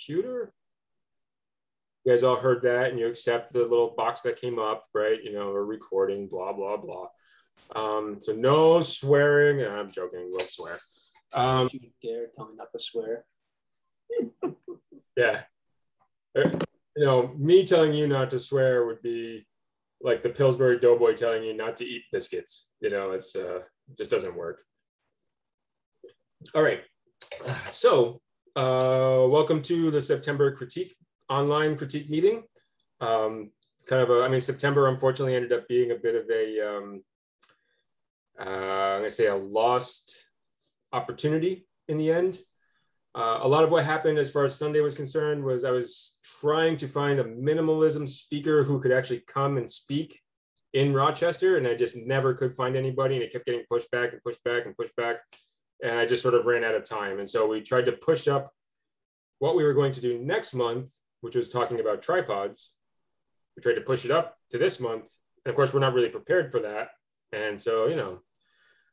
computer? You guys all heard that, and you accept the little box that came up, right? You know, a recording, blah, blah, blah. So no swearing. I'm joking, we'll swear. Don't you dare tell me not to swear. Yeah. You know, me telling you not to swear would be like the Pillsbury Doughboy telling you not to eat biscuits. You know, it just doesn't work. All right. So welcome to the September online critique meeting. September unfortunately ended up being a bit of a, I'm gonna say a lost opportunity in the end. A lot of what happened as far as Sunday was concerned was I was trying to find a minimalism speaker who could actually come and speak in Rochester, and I just never could find anybody, and it kept getting pushed back and pushed back and pushed back, and I just sort of ran out of time. And so we tried to push up what we were going to do next month, which was talking about tripods. We tried to push it up to this month, and of course we're not really prepared for that. And so, you know,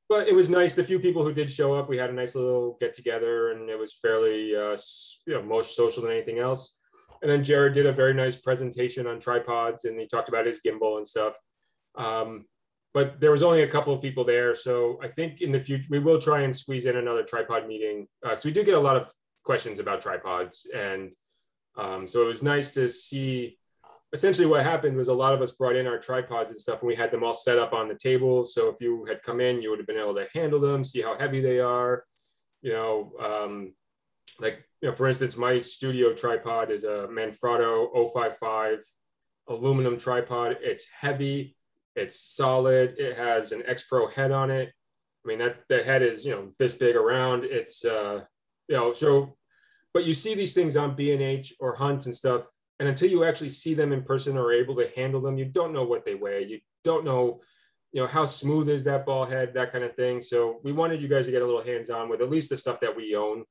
but it was nice. The few people who did show up, we had a nice little get together, and it was fairly, more social than anything else. And then Jared did a very nice presentation on tripods, and he talked about his gimbal and stuff. But there was only a couple of people there. So I think in the future, we will try and squeeze in another tripod meeting, because we do get a lot of questions about tripods. And so it was nice to see. Essentially what happened was a lot of us brought in our tripods and stuff, and we had them all set up on the table. So if you had come in, you would have been able to handle them, see how heavy they are. You know, for instance, my studio tripod is a Manfrotto 055 aluminum tripod. It's heavy, it's solid. It has an X Pro head on it. I mean, the head is, you know, this big around. It's, but you see these things on B&H or Hunt and stuff, and until you actually see them in person or are able to handle them, you don't know what they weigh. You don't know, you know, how smooth is that ball head, that kind of thing. So we wanted you guys to get a little hands-on with at least the stuff that we own.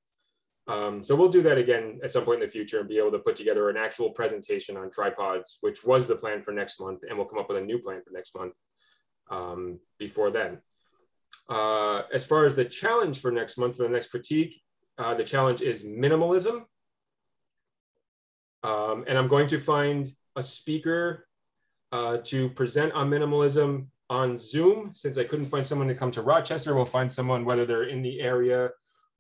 So we'll do that again at some point in the future and be able to put together an actual presentation on tripods, which was the plan for next month. And we'll come up with a new plan for next month before then. As far as the challenge for next month, for the next critique, the challenge is minimalism. And I'm going to find a speaker to present on minimalism on Zoom. Since I couldn't find someone to come to Rochester, we'll find someone, whether they're in the area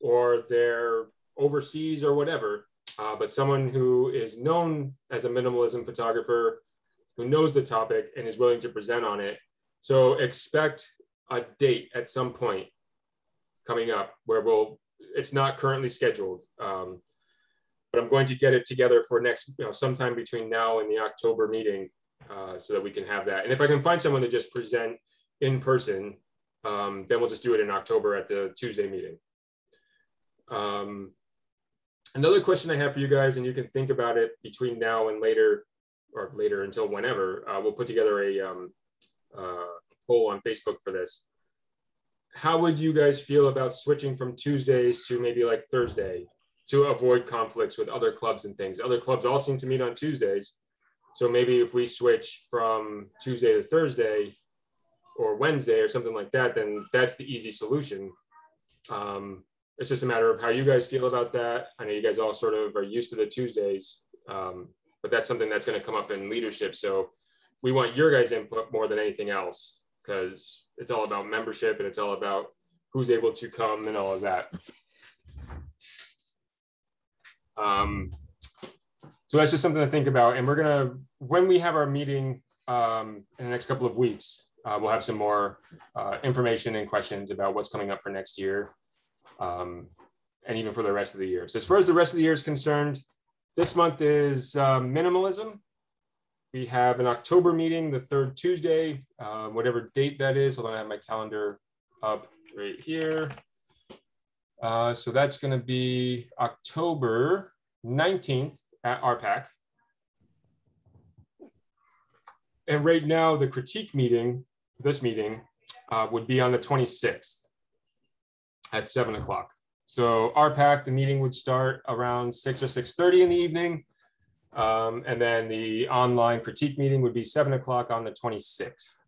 or they're overseas or whatever, but someone who is known as a minimalism photographer, who knows the topic and is willing to present on it. So expect a date at some point coming up where it's not currently scheduled. But I'm going to get it together for next, sometime between now and the October meeting, so that we can have that. And if I can find someone to just present in person, then we'll just do it in October at the Tuesday meeting. Another question I have for you guys, and you can think about it between now and later, or later until whenever, we'll put together a poll on Facebook for this. How would you guys feel about switching from Tuesdays to maybe like Thursday, to avoid conflicts with other clubs and things? Other clubs all seem to meet on Tuesdays. So maybe if we switch from Tuesday to Thursday or Wednesday or something like that, then that's the easy solution. It's just a matter of how you guys feel about that. I know you guys all sort of are used to the Tuesdays, but that's something that's going to come up in leadership. So we want your guys' input more than anything else, because it's all about membership and it's all about who's able to come and all of that. So that's just something to think about. And we're gonna, when we have our meeting in the next couple of weeks, we'll have some more information and questions about what's coming up for next year, and even for the rest of the year. So as far as the rest of the year is concerned, this month is minimalism. We have an October meeting, the third Tuesday, whatever date that is. Hold on, I have my calendar up right here. So that's going to be October 19th at RPAC. And right now, the critique meeting, this meeting, would be on the 26th at 7 o'clock. So RPAC, the meeting would start around 6 or 6:30 in the evening. And then the online critique meeting would be 7 o'clock on the 26th.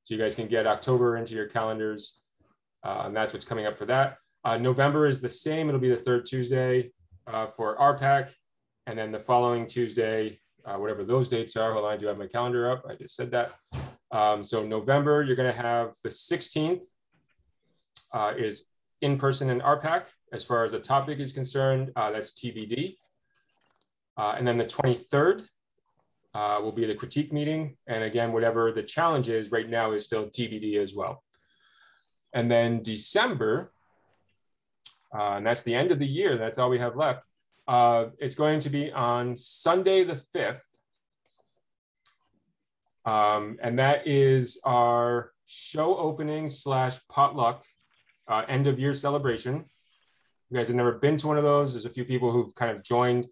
So you guys can get October into your calendars. And that's what's coming up for that. November is the same. It'll be the third Tuesday for RPAC. And then the following Tuesday, whatever those dates are, hold on, I do have my calendar up. I just said that. So November, you're going to have the 16th is in person in RPAC. As far as the topic is concerned, that's TBD. And then the 23rd will be the critique meeting. And again, whatever the challenge is right now is still TBD as well. And then December, and that's the end of the year. That's all we have left. It's going to be on Sunday the 5th. And that is our show opening / potluck end of year celebration. You guys have never been to one of those. There's a few people who've kind of joined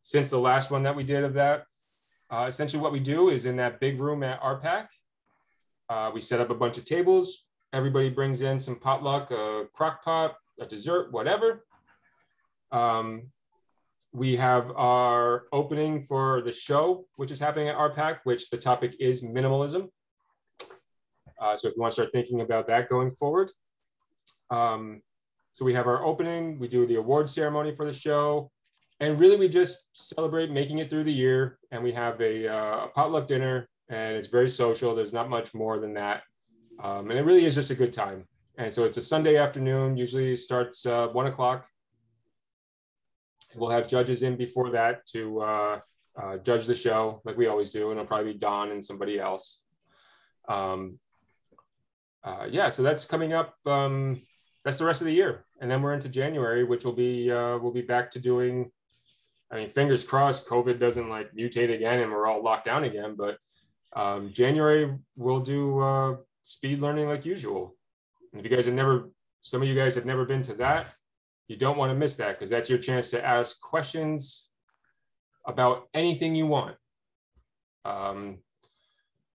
since the last one that we did of that. Essentially what we do is in that big room at RPAC, we set up a bunch of tables. Everybody brings in some potluck, a crock pot, a dessert, whatever. We have our opening for the show, which is happening at RPAC, which the topic is minimalism. So if you want to start thinking about that going forward. So we have our opening, we do the award ceremony for the show, and really we just celebrate making it through the year. And we have a potluck dinner, and it's very social. There's not much more than that. And it really is just a good time. And so it's a Sunday afternoon, usually starts 1 o'clock. We'll have judges in before that to judge the show like we always do. And it'll probably be Don and somebody else. Yeah, so that's coming up. That's the rest of the year. And then we're into January, which will be, we'll be back to doing, I mean, fingers crossed, COVID doesn't like mutate again and we're all locked down again. But January, we'll do speed learning like usual. And if you guys have never, some of you guys have never been to that, you don't want to miss that because that's your chance to ask questions about anything you want.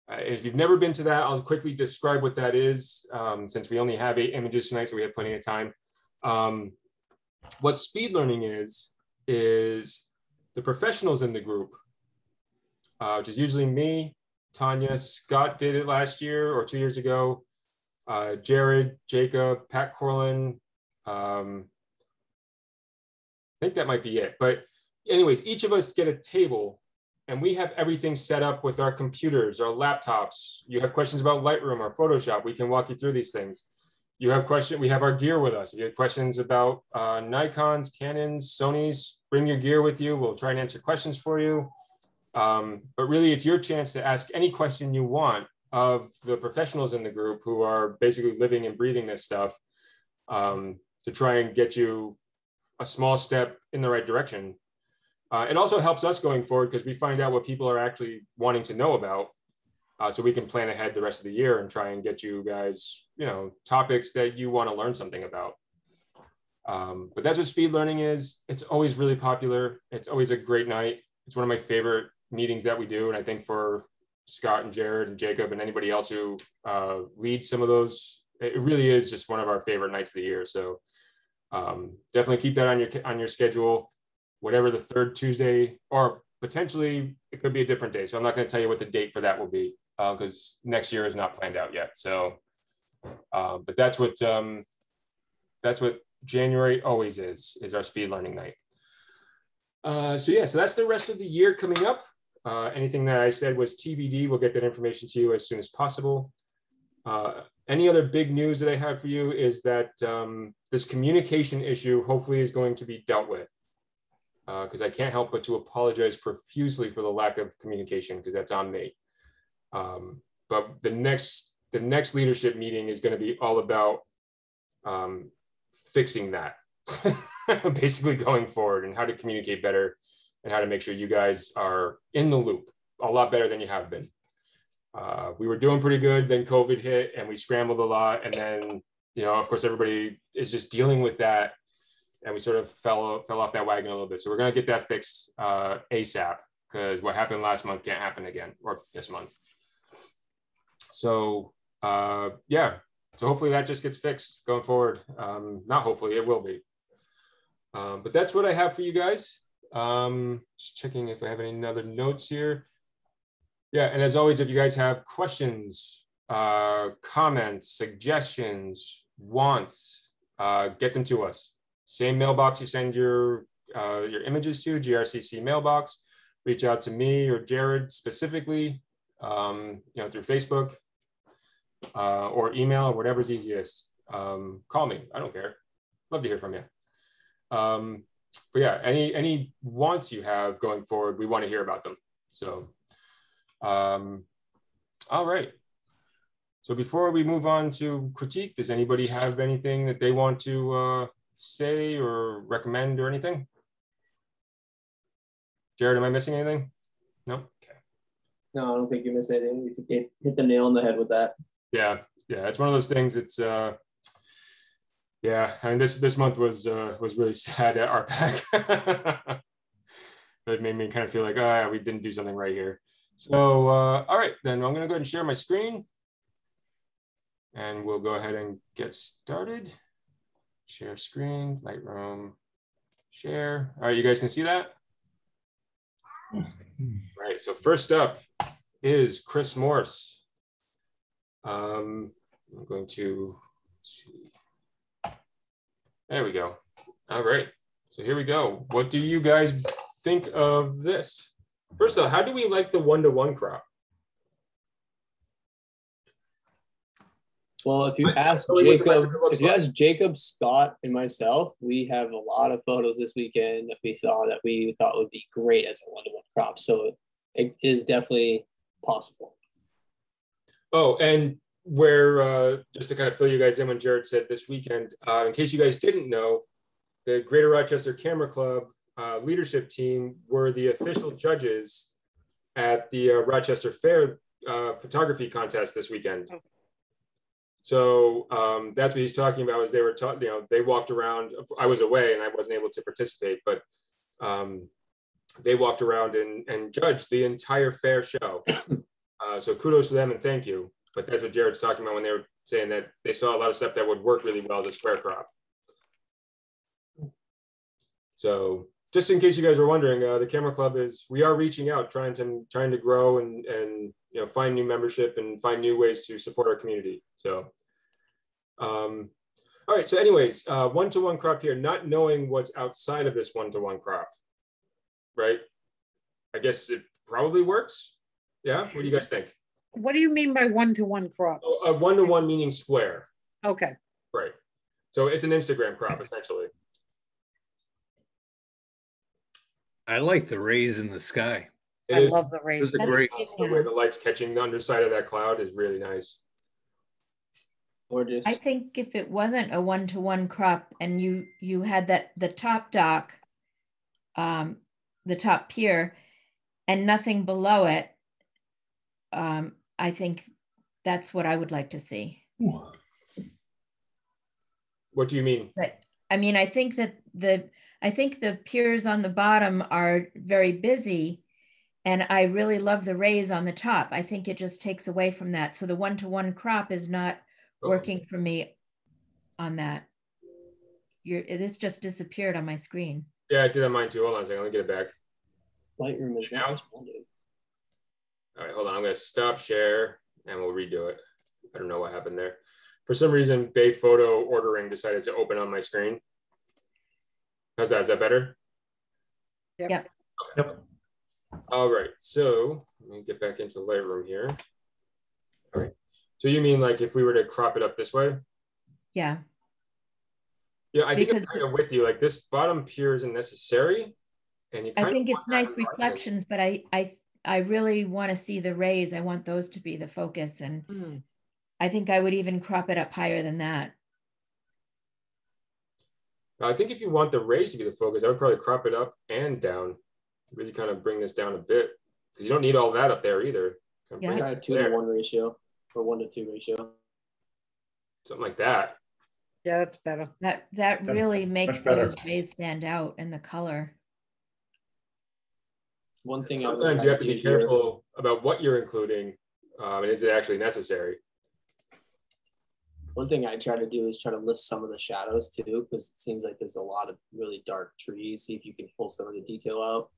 If you've never been to that, I'll quickly describe what that is since we only have 8 images tonight, so we have plenty of time. What speed learning is the professionals in the group, which is usually me, Tanya, Scott did it last year or 2 years ago, Jared, Jacob, Pat Corlin, I think that might be it. But anyways, each of us get a table and we have everything set up with our computers, our laptops. You have questions about Lightroom or Photoshop, we can walk you through these things. You have questions, we have our gear with us. If you have questions about Nikons, Canons, Sonys, bring your gear with you. We'll try and answer questions for you. But really it's your chance to ask any question you want of the professionals in the group who are basically living and breathing this stuff to try and get you a small step in the right direction. It also helps us going forward because we find out what people are actually wanting to know about, so we can plan ahead the rest of the year and try and get you guys, you know, topics that you want to learn something about. But that's what speed learning is. It's always really popular. It's always a great night. It's one of my favorite meetings that we do. And I think for Scott and Jared and Jacob and anybody else who leads some of those, it really is just one of our favorite nights of the year. So definitely keep that on your schedule, whatever the third Tuesday, or potentially it could be a different day. So I'm not going to tell you what the date for that will be because next year is not planned out yet. So, but that's what January always is our speed learning night. So yeah, so that's the rest of the year coming up. Anything that I said was TBD. We'll get that information to you as soon as possible. Any other big news that I have for you is that this communication issue hopefully is going to be dealt with, because I can't help but to apologize profusely for the lack of communication because that's on me. But the next leadership meeting is going to be all about fixing that, basically going forward and how to communicate better and how to make sure you guys are in the loop a lot better than you have been. We were doing pretty good, then COVID hit and we scrambled a lot. And then, you know, of course, everybody is just dealing with that. And we sort of fell off that wagon a little bit. So we're going to get that fixed ASAP because what happened last month can't happen again, or this month. So yeah, so hopefully that just gets fixed going forward. Not hopefully, it will be. But that's what I have for you guys. Just checking if I have any other notes here. Yeah, and as always, if you guys have questions, comments, suggestions, wants, get them to us. Same mailbox you send your your images to, GRCC mailbox. Reach out to me or Jared specifically, through Facebook or email or whatever's easiest. Call me, I don't care. Love to hear from you. But yeah, any wants you have going forward, we want to hear about them. So, all right. So before we move on to critique, does anybody have anything that they want to say or recommend or anything? Jared, am I missing anything? No? Okay. No, I don't think you missed anything. You hit the nail on the head with that. Yeah, it's one of those things. It's yeah. I mean, this month was really sad at RPAC. It made me kind of feel like, we didn't do something right here. So all right, then I'm gonna go ahead and share my screen, and we'll go ahead and get started. Share screen, Lightroom, share. All right, you guys can see that? Right, so first up is Chris Morse. I'm going to see. There we go. All right, so here we go. What do you guys think of this? First of all, how do we like the 1-to-1 crop? Well, if you ask Jacob, Scott, and myself, we have a lot of photos this weekend that we saw that we thought would be great as a 1-to-1 crop. So it is definitely possible. Oh, and where, just to kind of fill you guys in when Jared said this weekend, in case you guys didn't know, the Greater-Rochester-Camera-Club leadership team were the official judges at the Rochester Fair photography contest this weekend. So that's what he's talking about. Is they were they walked around. I was away and I wasn't able to participate, but they walked around and judged the entire fair show. So kudos to them and thank you. But that's what Jared's talking about when they were saying that they saw a lot of stuff that would work really well as a square crop. So just in case you guys are wondering, the Camera Club we are reaching out, trying to grow and find new membership and find new ways to support our community. So, all right. So, anyways, 1-to-1 crop here, not knowing what's outside of this 1-to-1 crop, right? I guess it probably works. Yeah. What do you guys think? What do you mean by 1-to-1 crop? A 1-to-1 meaning square. Okay. Right. So it's an Instagram crop essentially. I like the rays in the sky. I love the rays. It's great. The way the light's catching the underside of that cloud is really nice. Gorgeous. I think if it wasn't a 1-to-1 crop and you had the top dock, the top pier, and nothing below it, I think that's what I would like to see. What do you mean? But, I mean, I think that the piers on the bottom are very busy, and I really love the rays on the top. I think it just takes away from that. So the 1-to-1 crop is not working for me on that. This just disappeared on my screen. Yeah, I did on mine too. Hold on a second, let me get it back. Lightroom is now. All right, hold on. I'm going to stop share and we'll redo it. I don't know what happened there. For some reason, Bay Photo ordering decided to open on my screen. How's that? Is that better? Yep. Okay. Yep. All right. So let me get back into Lightroom here. All right. So you mean like if we were to crop it up this way? Yeah. Yeah, I think I'm kind of with you. Like this bottom pier isn't necessary. And I think it's nice reflections, but I really want to see the rays. I want those to be the focus. And I think I would even crop it up higher than that. I think if you want the rays to be the focus, I would probably crop it up and down. Really kind of bring this down a bit. Because you don't need all that up there either. Try a 2-to-1 ratio or 1-to-2 ratio. Something like that. Yeah, that's better. That really makes those rays stand out in the color. One thing sometimes you have to be careful about what you're including, and is it actually necessary? One thing I try to do is try to lift some of the shadows too, because it seems like there's a lot of really dark trees. See if you can pull some of the detail out.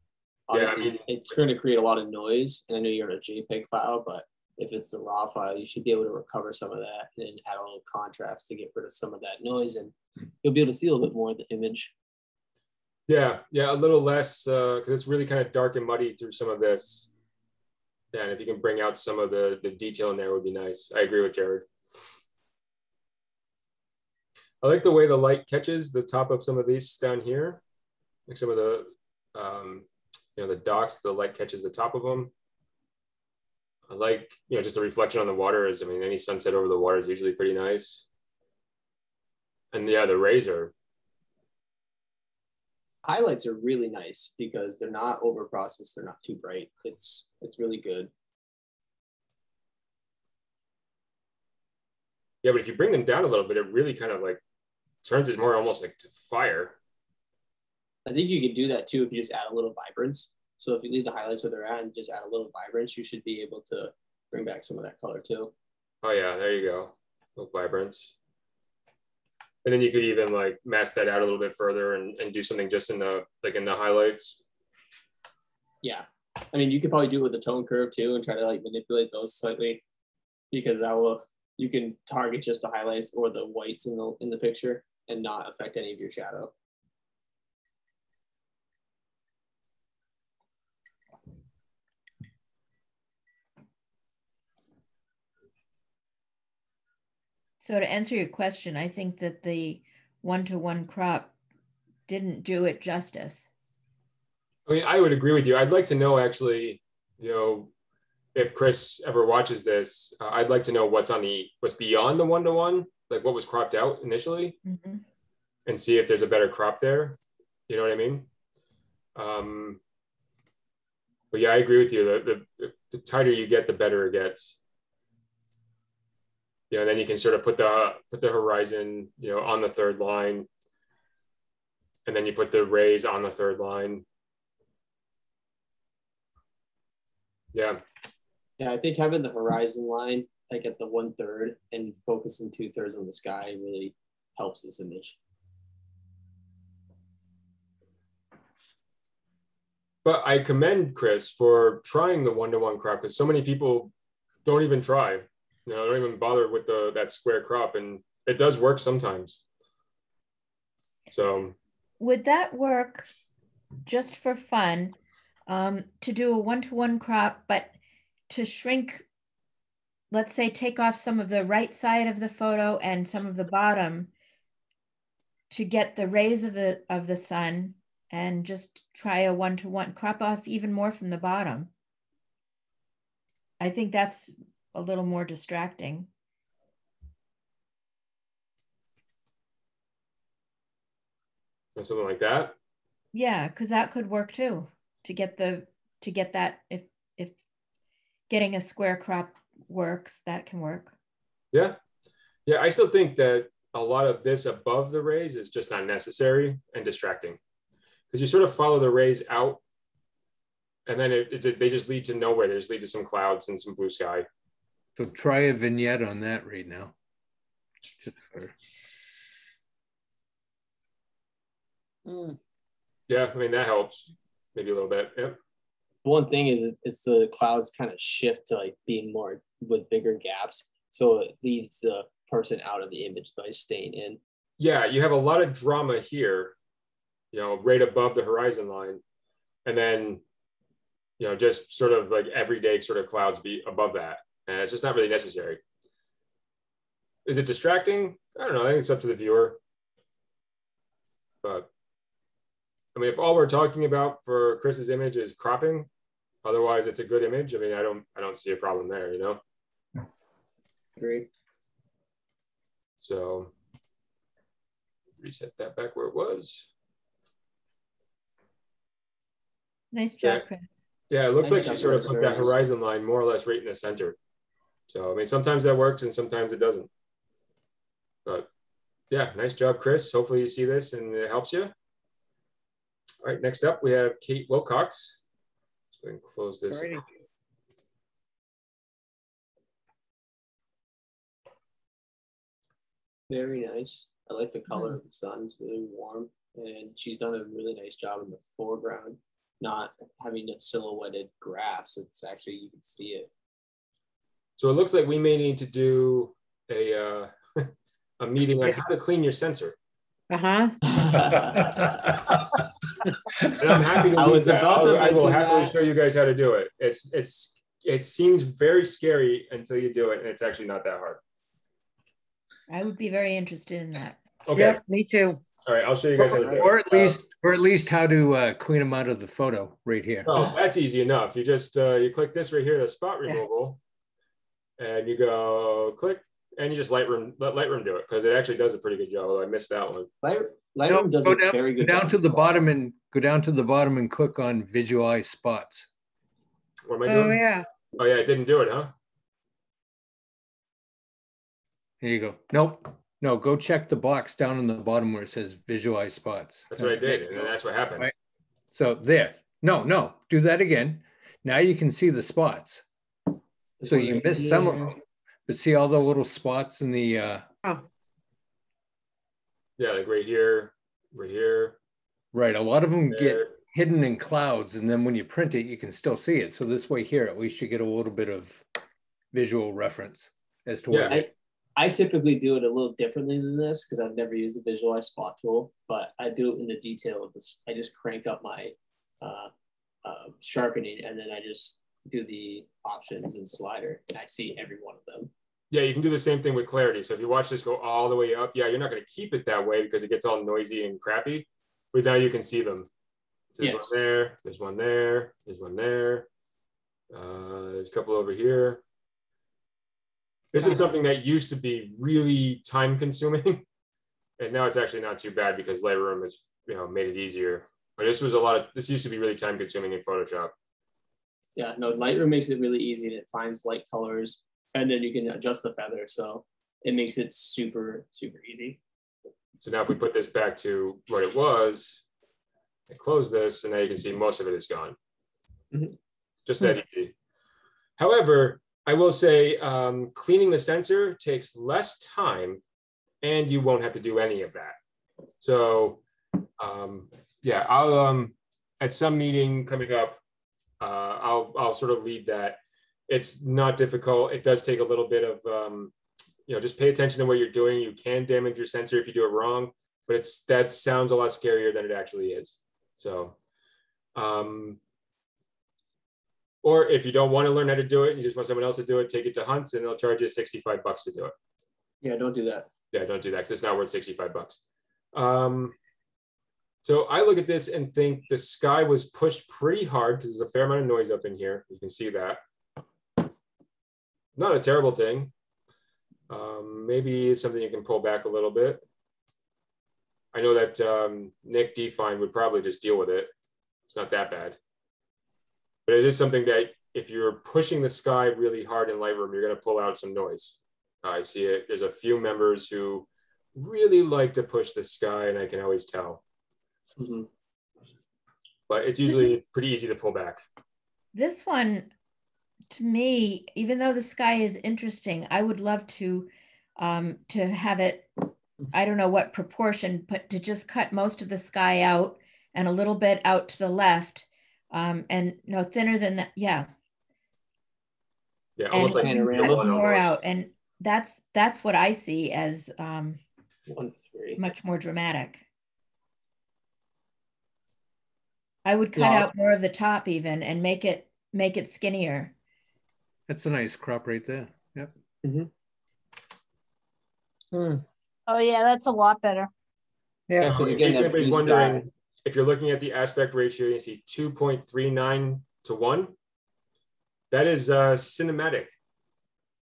Obviously, yeah, I mean, it's going to create a lot of noise, and I know you're in a JPEG file, but if it's a RAW file, you should be able to recover some of that and then add a little contrast to get rid of some of that noise, and you'll be able to see a little bit more of the image. Yeah, yeah, a little less because it's really kind of dark and muddy through some of this. Yeah, and if you can bring out some of the detail in there would be nice. I agree with Jared. I like the way the light catches the top of some of these down here. Like some of the, the docks, the light catches the top of them. I like, just the reflection on the water is, any sunset over the water is usually pretty nice. And yeah, the rays are. Highlights are really nice because they're not over processed. They're not too bright. It's really good. Yeah, but if you bring them down a little bit, it really kind of like turns it more almost like to fire. I think you could do that too if you just add a little vibrance. So if you leave the highlights where they're at and just add a little vibrance, you should be able to bring back some of that color too. Oh yeah, there you go. A little vibrance. And then you could even like mask that out a little bit further and do something just in the highlights. Yeah. You could probably do it with the tone curve too and try to like manipulate those slightly because you can target just the highlights or the whites in the picture and not affect any of your shadow. So to answer your question, I think that the 1-to-1 crop didn't do it justice. I would agree with you. I'd like to know actually, if Chris ever watches this, I'd like to know what's beyond the 1-to-1, like what was cropped out initially, and see if there's a better crop there. You know what I mean? But yeah, I agree with you. The tighter you get, the better it gets. And then you can sort of put the horizon, on the third line, and then you put the rays on the third line. Yeah. Yeah, I think having the horizon line like at the 1/3 and focusing 2/3 on the sky really helps this image. But I commend Chris for trying the 1-to-1 crop because so many people don't even try. Don't even bother with that square crop, and it does work sometimes. So would that work just for fun to do a 1-to-1 crop, but to shrink, let's say, take off some of the right side of the photo and some of the bottom to get the rays of the sun, and just try a 1-to-1, crop off even more from the bottom? I think that's a little more distracting. Something like that. Yeah, because that could work too. To get that, if getting a square crop works, that can work. Yeah. Yeah, I still think that a lot of this above the rays is just not necessary and distracting. Because you sort of follow the rays out and then they just lead to nowhere. They just lead to some clouds and some blue sky. So try a vignette on that right now. Yeah, that helps maybe a little bit. Yep. One thing is it's the clouds kind of shift to like being more with bigger gaps. So it leaves the person out of the image by staying in. Yeah, you have a lot of drama here, right above the horizon line. And then, just sort of like everyday sort of clouds be above that. And it's just not really necessary. Is it distracting? I don't know. I think it's up to the viewer. But if all we're talking about for Chris's image is cropping, otherwise it's a good image. I don't see a problem there, Agree. So reset that back where it was. Nice job, Chris. Yeah, it looks like she sort of put that horizon line more or less right in the center. So, sometimes that works and sometimes it doesn't. But yeah, nice job, Chris. Hopefully you see this and it helps you. All right, next up we have Kate Wilcox. Let's go ahead and close this. Alrighty. Very nice. I like the color of the sun. It's really warm. And she's done a really nice job in the foreground, not having a silhouetted grass. It's actually, you can see it. So it looks like we may need to do a meeting on how to clean your sensor. Uh-huh. And I'm happy to I leave was that. about to I will mention happily that. show you guys how to do it. It seems very scary until you do it, and it's actually not that hard. I would be very interested in that. Okay. Yep, me too. All right, I'll show you guys how to do it. Or at least how to clean them out of the photo right here. Oh, that's easy enough. You just you click this right here, the spot removal, and you go click, and you just let Lightroom do it because it actually does a pretty good job. Although I missed that one. Lightroom does a very good job. Go down to the bottom and click on visualize spots. What am I doing? Oh yeah. Oh yeah, it didn't do it, huh? Here you go. Nope. No, go check the box down on the bottom where it says visualize spots. That's what I did, and then that's what happened. Right. So there. No, do that again. Now you can see the spots. So you missed some of them, but see all the little spots in the Yeah, like right here. Right. A lot of them There. get hidden in clouds, and then when you print it, you can still see it. So this way here, at least you get a little bit of visual reference as to where. I typically do it a little differently than this because I've never used the visualize spot tool, but I do it in the detail of this. I just crank up my sharpening, and then I just do the options and slider, and I see every one of them. Yeah, you can do the same thing with clarity. So if you watch this go all the way up, yeah, you're not going to keep it that way because it gets all noisy and crappy, but now you can see them. So there's one there, there's one there, there's one there. There's a couple over here. This is something that used to be really time consuming, and now it's actually not too bad because Lightroom has made it easier. But this used to be really time consuming in Photoshop. Yeah, no, Lightroom makes it really easy, and it finds light colors, and then you can adjust the feather, so it makes it super, super easy. So now if we put this back to what it was, I close this, and now you can see most of it is gone. Mm-hmm. Just that easy. However, I will say cleaning the sensor takes less time, and you won't have to do any of that. So yeah, I'll at some meeting coming up, I'll sort of lead that. It's not difficult. It does take a little bit of just pay attention to what you're doing. You can damage your sensor if you do it wrong, but that sounds a lot scarier than it actually is. So or if you don't want to learn how to do it and you just want someone else to do it, take it to Hunt's and they'll charge you $65 to do it. Yeah, don't do that. Yeah, don't do that because it's not worth $65. So I look at this and think the sky was pushed pretty hard because there's a fair amount of noise up in here. You can see that. Not a terrible thing. Maybe it's something you can pull back a little bit. I know that Nick Define would probably just deal with it. It's not that bad. But it is something that if you're pushing the sky really hard in Lightroom, you're going to pull out some noise. I see it. There's a few members who really like to push the sky, and I can always tell. Mm-hmm. But it's usually pretty easy to pull back. This one, to me, even though the sky is interesting, I would love to have it, I don't know what proportion, but to just cut most of the sky out and a little bit out to the left. And no thinner than that. Yeah, almost like panorama. More out, and that's what I see as 1 to 3. much more dramatic. I would cut out more of the top even and make it skinnier. That's a nice crop right there. Yep. Mm-hmm. Oh yeah, that's a lot better. Yeah. Because in again, case anybody's wondering, if you're looking at the aspect ratio, you see 2.39 to 1. That is cinematic.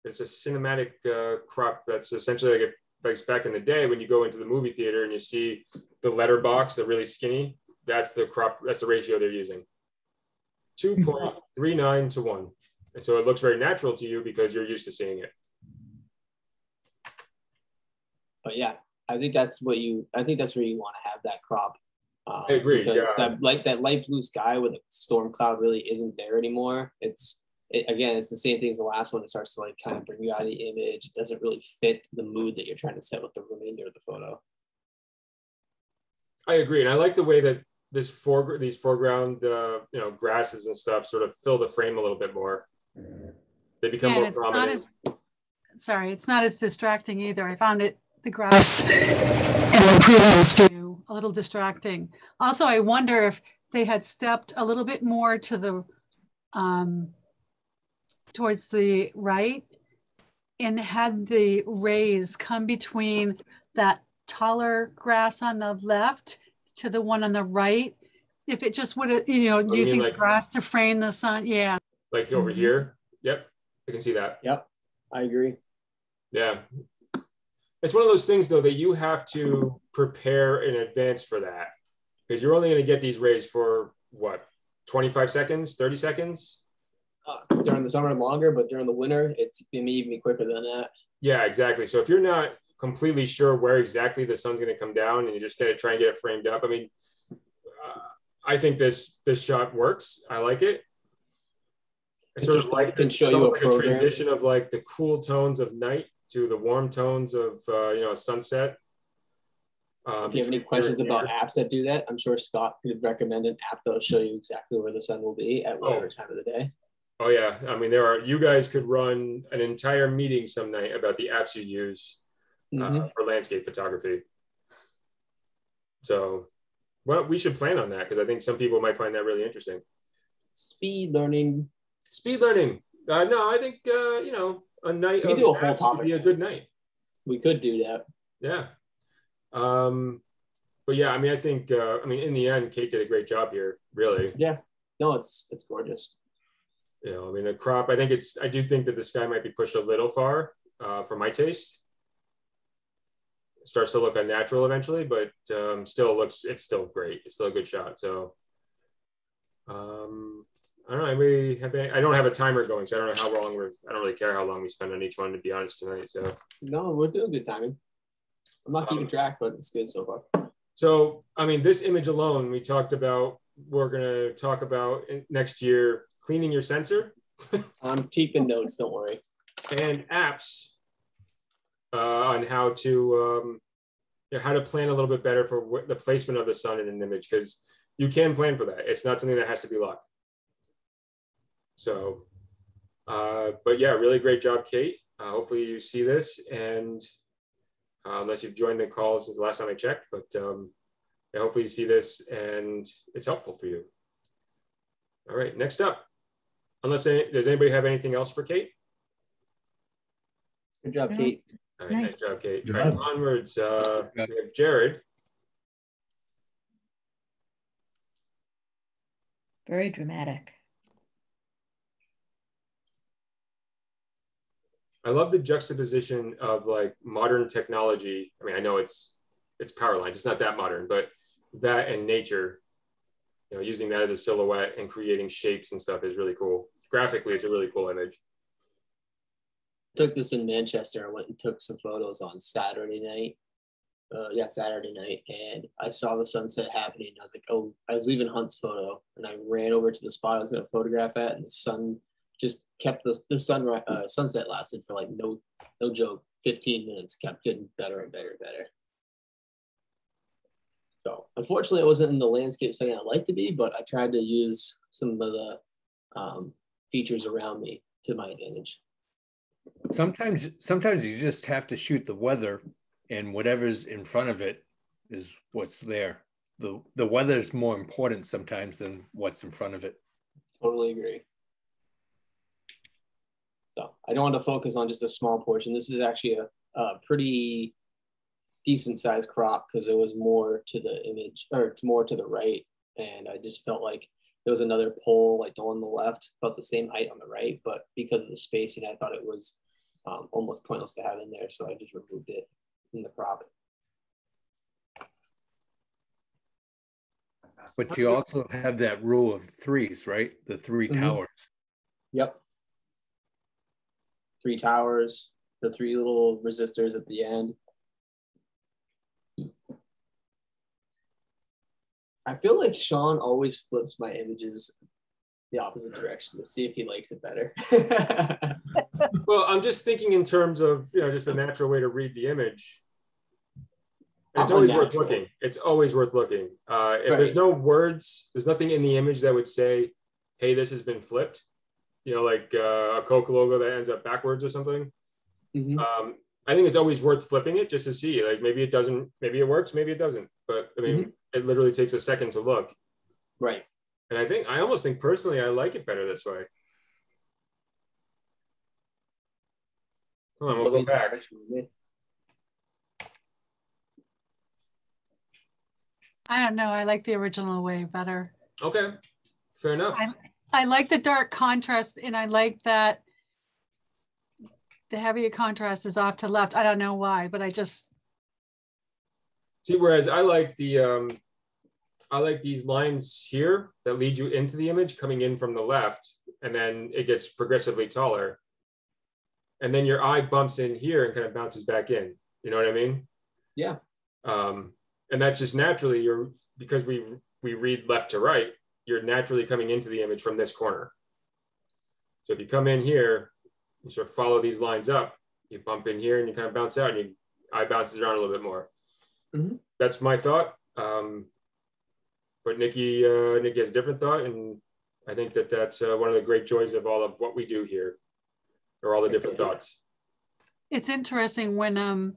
It's a cinematic crop. That's essentially like back in the day when you go into the movie theater and you see the letterbox, the really skinny. That's the crop. That's the ratio they're using. 2.39 to 1. And so it looks very natural to you because you're used to seeing it. But yeah, I think that's where you want to have that crop. I agree. Because Yeah. that light blue sky where the storm cloud really isn't there anymore. It's the same thing as the last one. It starts to kind of bring you out of the image. It doesn't really fit the mood that you're trying to set with the remainder of the photo. I agree, and I like the way that these foreground grasses and stuff sort of fill the frame a little bit more. They become more prominent. It's not as distracting either. I found the grass and the previews do a little distracting. Also, I wonder if they had stepped a little bit more to the towards the right and had the rays come between that taller grass on the left to the one on the right. If it just would have, using the grass to frame the sun. Yeah. Like over here. Yep. I can see that. Yep. I agree. Yeah. It's one of those things though that you have to prepare in advance for that, because you're only going to get these rays for what, 25 seconds, 30 seconds? During the summer longer, but during the winter, it may even be quicker than that. Yeah, exactly. So if you're not completely sure where exactly the sun's going to come down and you're just going to try and get it framed up, I mean, I think this shot works. I like it. I sort of like can show you like a transition of like the cool tones of night to the warm tones of sunset. If you have any questions about apps that do that, I'm sure Scott could recommend an app that'll show you exactly where the sun will be at whatever time of the day. Oh yeah, I mean you guys could run an entire meeting some night about the apps you use for landscape photography. So, well, we should plan on that because I think some people might find that really interesting. Speed learning. No, I think a night we of do a whole apps topic would be a good night. We could do that. Yeah. But yeah, I mean, I think in the end, Kate did a great job here, really. Yeah. No, it's gorgeous. I mean, the crop, I do think that the sky might be pushed a little far for my taste. It starts to look unnatural eventually, but it's still great. It's still a good shot. So, I don't know. I don't have a timer going, so I don't know how long I don't really care how long we spend on each one, to be honest, tonight. So, no, we're doing good timing. I'm not keeping track, but it's good so far. So, I mean, this image alone, we're going to talk about next year, cleaning your sensor. I'm keeping notes, don't worry. And apps on how to plan a little bit better for the placement of the sun in an image, because you can plan for that. It's not something that has to be luck. So, but yeah, really great job, Kate. Hopefully you see this, and unless you've joined the call since the last time I checked, but hopefully you see this and it's helpful for you. All right, next up, does anybody have anything else for Kate? Good job, Kate. All right, nice job, Kate. All right, onwards, we have Jared. Very dramatic. I love the juxtaposition of like modern technology. I mean, I know it's power lines. It's not that modern, but that and nature, using that as a silhouette and creating shapes and stuff is really cool. Graphically, it's a really cool image. Took this in Manchester. I went and took some photos on Saturday night. Saturday night. And I saw the sunset happening. I was like, oh, I was leaving Hunt's photo and I ran over to the spot I was going to photograph at, and the sun just kept the sunset lasted for like no joke 15 minutes, kept getting better and better and better. So unfortunately I wasn't in the landscape setting I like to be, but I tried to use some of the features around me to my advantage. Sometimes you just have to shoot the weather, and whatever's in front of it is what's there. The weather is more important sometimes than what's in front of it. Totally agree. So I don't want to focus on just a small portion. This is actually a pretty decent sized crop because it was more to the image, or it's more to the right. And I just felt like there was another pole like on the left, about the same height on the right, but because of the spacing, I thought it was almost pointless to have in there. So I just removed it in the crop. But you also have that rule of threes, right? The three towers. Yep. 3 towers, the 3 little resistors at the end. I feel like Sean always flips my images the opposite direction to see if he likes it better. Well, I'm just thinking in terms of, just a natural way to read the image. It's always worth looking. It's always worth looking. If there's no words, there's nothing in the image that would say, hey, this has been flipped. Like a Coke logo that ends up backwards or something. I think it's always worth flipping it just to see, like maybe it doesn't, maybe it works, maybe it doesn't. But I mean, it literally takes a second to look. Right. And I almost think personally, I like it better this way. Hold on, we'll go back. I don't know. I like the original way better. Okay, fair enough. I like the dark contrast, and I like that the heavier contrast is off to left. I don't know why, but I just see. Whereas I like the I like these lines here that lead you into the image coming in from the left, and then it gets progressively taller, and then your eye bumps in here and kind of bounces back in. You know what I mean? Yeah. And that's just naturally because we read left to right, you're naturally coming into the image from this corner. So if you come in here, you sort of follow these lines up, you bump in here and you kind of bounce out and your eye bounces around a little bit more. That's my thought. But Nikki has a different thought. And I think that that's one of the great joys of all of what we do here, or all the different thoughts. It's interesting when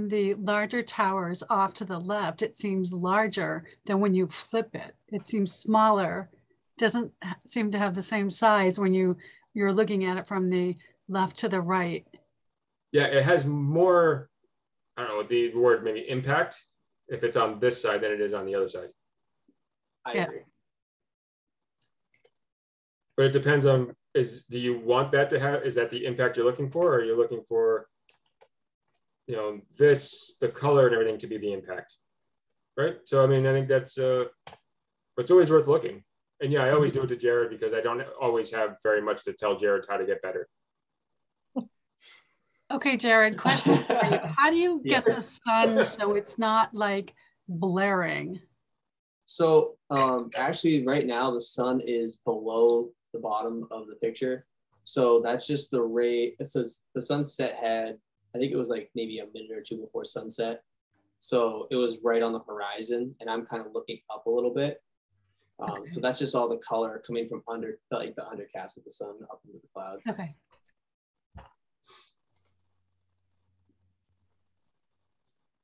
the larger tower is off to the left, it seems larger than when you flip it. It seems smaller. Doesn't seem to have the same size when you're looking at it from the left to the right. Yeah, it has more, I don't know, the word maybe impact if it's on this side than it is on the other side. I agree. But it depends on, do you want that to have, is that the impact you're looking for, or are you looking for, you know, the color and everything to be the impact, right? So, I mean, I think that's, but it's always worth looking. And yeah, I always do it to Jared because I don't always have very much to tell Jared how to get better. Okay, Jared, question for you. How do you get the sun so it's not like blaring? So actually right now the sun is below the bottom of the picture. So that's just the ray. It says the sunset had, I think it was like maybe a minute or two before sunset. So it was right on the horizon and I'm kind of looking up a little bit. So that's just all the color coming from under, like the undercast of the sun up into the clouds. Okay.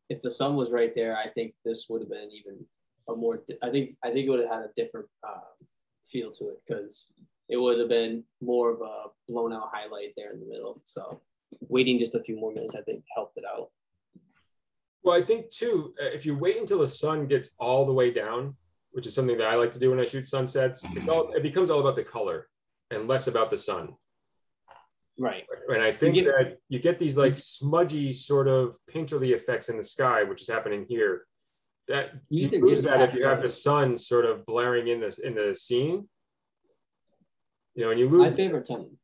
If the sun was right there, I think this would have been even a more, I think it would have had a different feel to it because it would have been more of a blown out highlight there in the middle. So waiting just a few more minutes, I think helped it out. Well, I think too, if you wait until the sun gets all the way down, which is something that I like to do when I shoot sunsets, it becomes all about the color and less about the sun. Right. And I think that you get these like smudgy sort of painterly effects in the sky, which is happening here. That you lose that if you have the sun sort of blaring in the scene. You know, and you lose. My favorite time.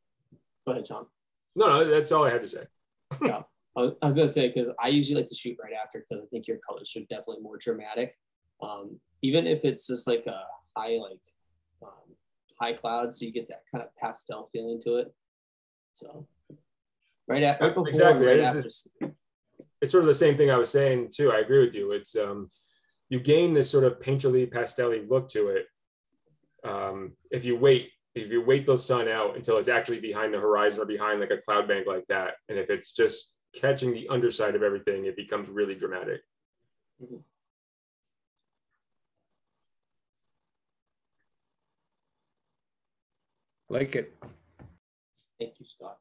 Go ahead, John. No, that's all I had to say. Yeah. I was gonna say, because I usually like to shoot right after because I think your colors should definitely more dramatic. Even if it's just like a high high clouds, so you get that kind of pastel feeling to it. So right before, exactly. right after. It's sort of the same thing I was saying too. I agree with you. It's you gain this sort of painterly, pastel-y look to it if you wait the sun out until it's actually behind the horizon or behind like a cloud bank like that. And if it's just catching the underside of everything, it becomes really dramatic. Mm-hmm. Like it. Thank you, Scott.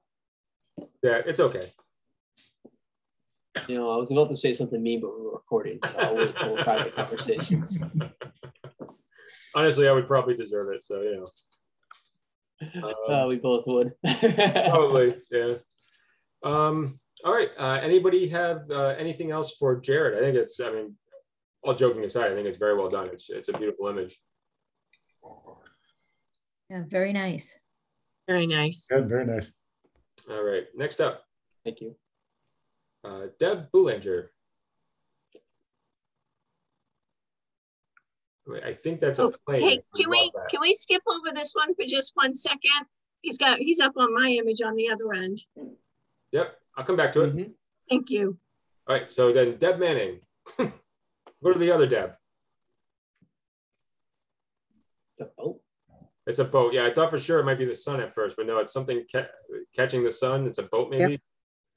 Yeah, it's okay. You know, I was about to say something mean, but we were recording, so I'll wait till private conversations. Honestly, I would probably deserve it, so you know. We both would. Probably, yeah. All right. Anybody have anything else for Jared? I think it's, I mean, all joking aside, I think it's very well done. It's a beautiful image. Yeah, very nice. Very nice. Yeah, very nice. All right. Next up. Thank you. Deb Boulanger. I think that's a plane. Hey, can we skip over this one for just 1 second? He's up on my image on the other end. Yep, I'll come back to it. Mm-hmm. Thank you. All right, so then Deb Manning. Go to the other Deb. The boat. It's a boat. Yeah, I thought for sure it might be the sun at first, but no, it's something catching the sun. It's a boat maybe.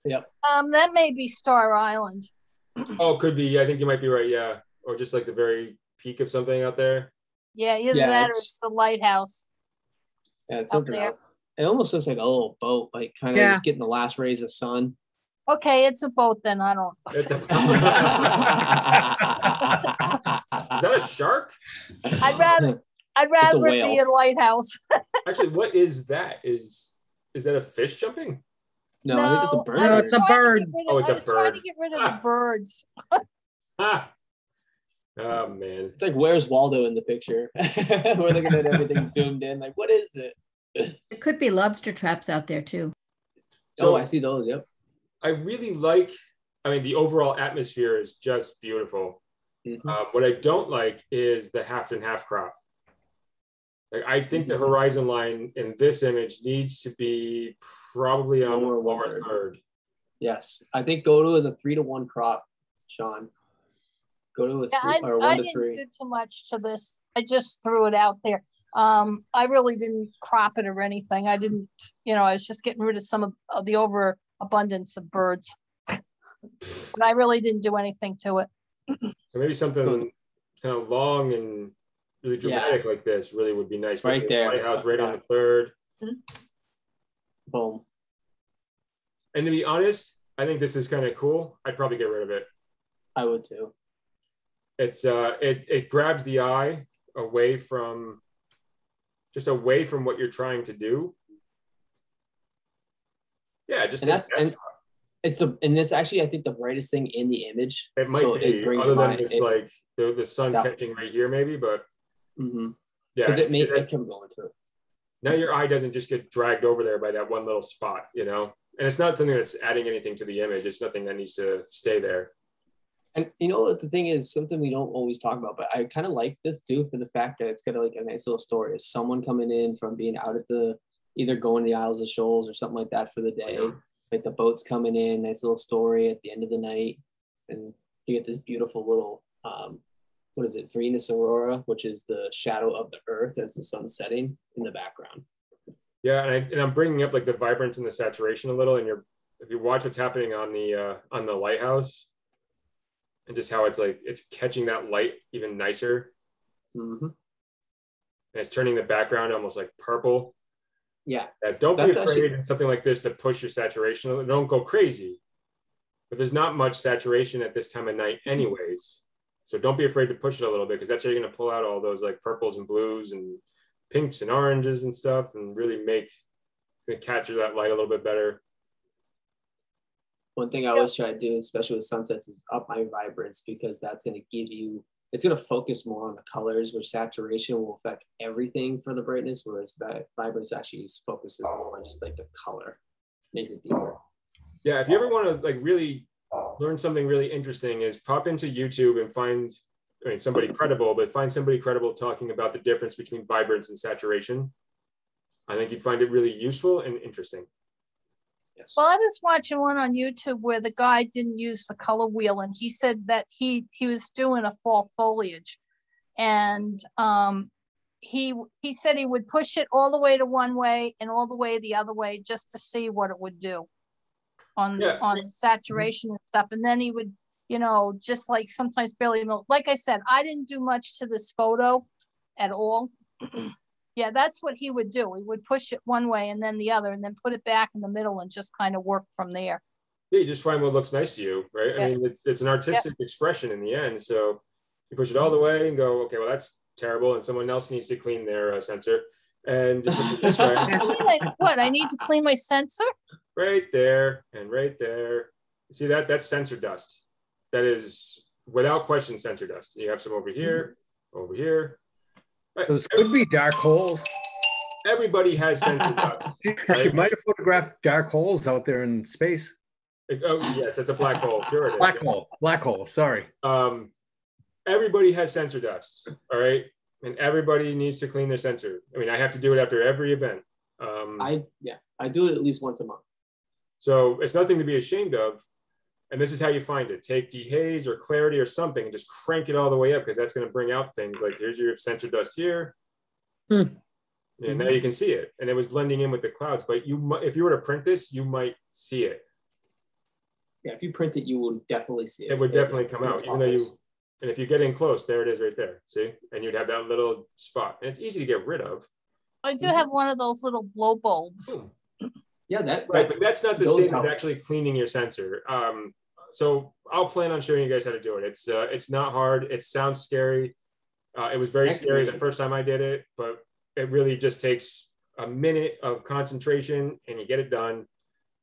Yep. That may be Star Island. Oh, could be. I think you might be right. Yeah. Or just like the very peak of something out there. Yeah, either Yeah, that or it's- it's the lighthouse. Yeah, it's Up something there. else. It almost looks like a little boat, like kind of Yeah. just getting the last rays of sun. Okay, it's a boat then. I don't. Is that a shark? I'd rather it be whale. a lighthouse. Actually, what is that? Is that a fish jumping? No, I think it's a bird. No, it's a bird. Oh, it's I a was trying to bird. get rid of the birds. Ah. Oh man. It's like, where's Waldo in the picture? We're looking at everything zoomed in. Like, what is it? It could be lobster traps out there too. So I see those. Yep. I really like, I mean, the overall atmosphere is just beautiful. Mhm. What I don't like is the half and half crop. Like, I think the Mhm. horizon line in this image needs to be probably on the Lower lower one-third. third. Yes, I think go to the 3-to-1 crop, Sean. Go to a Yeah, 3 or I 1 to didn't 3. do too much to this. I just threw it out there. I really didn't crop it or anything. I didn't, I was just getting rid of some of the overabundance of birds. But I really didn't do anything to it. So maybe something kind of long and really dramatic like this really would be nice. Right With there. the lighthouse right on Yeah. the third. Boom. And to be honest, I think this is kind of cool. I'd probably get rid of it. I would too. It's it grabs the eye away from what you're trying to do. Yeah, just And that's actually, I think, the brightest thing in the image. it might So be it brings other than my it's like the sun Yeah. catching right here maybe, but because yeah, it can go into it. now your eye doesn't just get dragged over there by that one little spot, and it's not something that's adding anything to the image. It's nothing that needs to stay there. And you know what the thing is, something we don't always talk about, but I kind of like this too for the fact that it's got like a nice little story. It's someone coming in from being out at either going to the Isles of Shoals or something like that for the day. Like the boat's coming in, nice little story at the end of the night, and you get this beautiful little what is it, Venus Aurora, which is the shadow of the Earth as the sun's setting in the background. Yeah, and I'm bringing up like the vibrance and the saturation a little, and if you watch what's happening on the lighthouse, and just how it's catching that light even nicer, Mm-hmm. and it's turning the background almost like purple. Yeah. Don't be That's afraid actually- in something like this to push your saturation. Don't go crazy, but there's not much saturation at this time of night, anyways. So don't be afraid to push it a little bit, because that's how you're going to pull out all those like purples and blues and pinks and oranges and stuff, and really capture that light a little bit better. One thing I always try to do, especially with sunsets, is up my vibrance, because that's going to it's going to focus more on the colors, where saturation will affect everything for the brightness, whereas that vibrance actually focuses more on just like the color, makes it deeper. Yeah, if you ever want to like really learn something really interesting, is pop into YouTube and find somebody credible, but find somebody credible talking about the difference between vibrance and saturation. I think you'd find it really useful and interesting. Yes. Well, I was watching one on YouTube where the guy didn't use the color wheel, and he said that he was doing a fall foliage, and he said he would push it all the way to one way and all the way the other way just to see what it would do on the saturation and stuff, and then he would just like sometimes barely melt. Like I said, I didn't do much to this photo at all. Yeah, that's what he would do. He would push it one way and then the other, and then put it back in the middle and just kind of work from there. Yeah, you just find what looks nice to you, right? Yeah. I mean, it's an artistic expression in the end. So you push it all the way and go, okay, well, that's terrible, and someone else needs to clean their sensor, and just push it this way. I need to clean my sensor? Right there and right there. See that? That's sensor dust. That is without question sensor dust. You have some over here, over here. Right. Those could be dark holes. Everybody has sensor dust. She might have photographed dark holes out there in space. Oh yes, it's a black hole. Sure it is. Black hole. Sorry. Everybody has sensor dust. All right, and everybody needs to clean their sensor. I mean, I have to do it after every event. I do it at least once a month. So it's nothing to be ashamed of. And this is how you find it. Take dehaze or clarity or something and just crank it all the way up, because that's going to bring out things like, here's your sensor dust here. And now you can see it. And it was blending in with the clouds. But if you were to print this, you might see it. Yeah, if you print it, you will definitely see it. It would definitely come out, even though you, and if you get in close, there it is right there, see? And you'd have that little spot. And it's easy to get rid of. I do have one of those little blow bulbs. Boom. Yeah, that Right, but that's not the those same help. as actually cleaning your sensor. So I'll plan on showing you guys how to do it. It's not hard. It sounds scary. It was very scary the first time I did it, but it really just takes a minute of concentration and you get it done.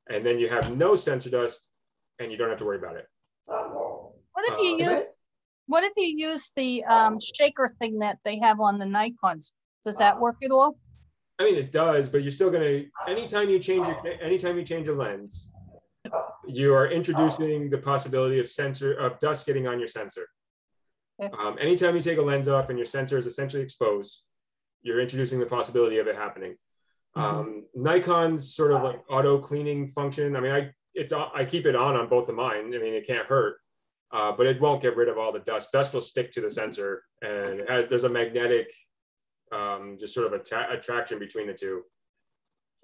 And then you have no sensor dust and you don't have to worry about it. What if you use the shaker thing that they have on the Nikons? Does that work at all? I mean, it does, but you're still gonna, anytime you change a lens, you are introducing the possibility of dust getting on your sensor. Okay. Anytime you take a lens off and your sensor is essentially exposed, you're introducing the possibility of it happening. Nikon's sort of like auto cleaning function. I mean, I keep it on both of mine. I mean, it can't hurt, but it won't get rid of all the dust. Dust will stick to the sensor, and there's a magnetic just sort of attraction between the two.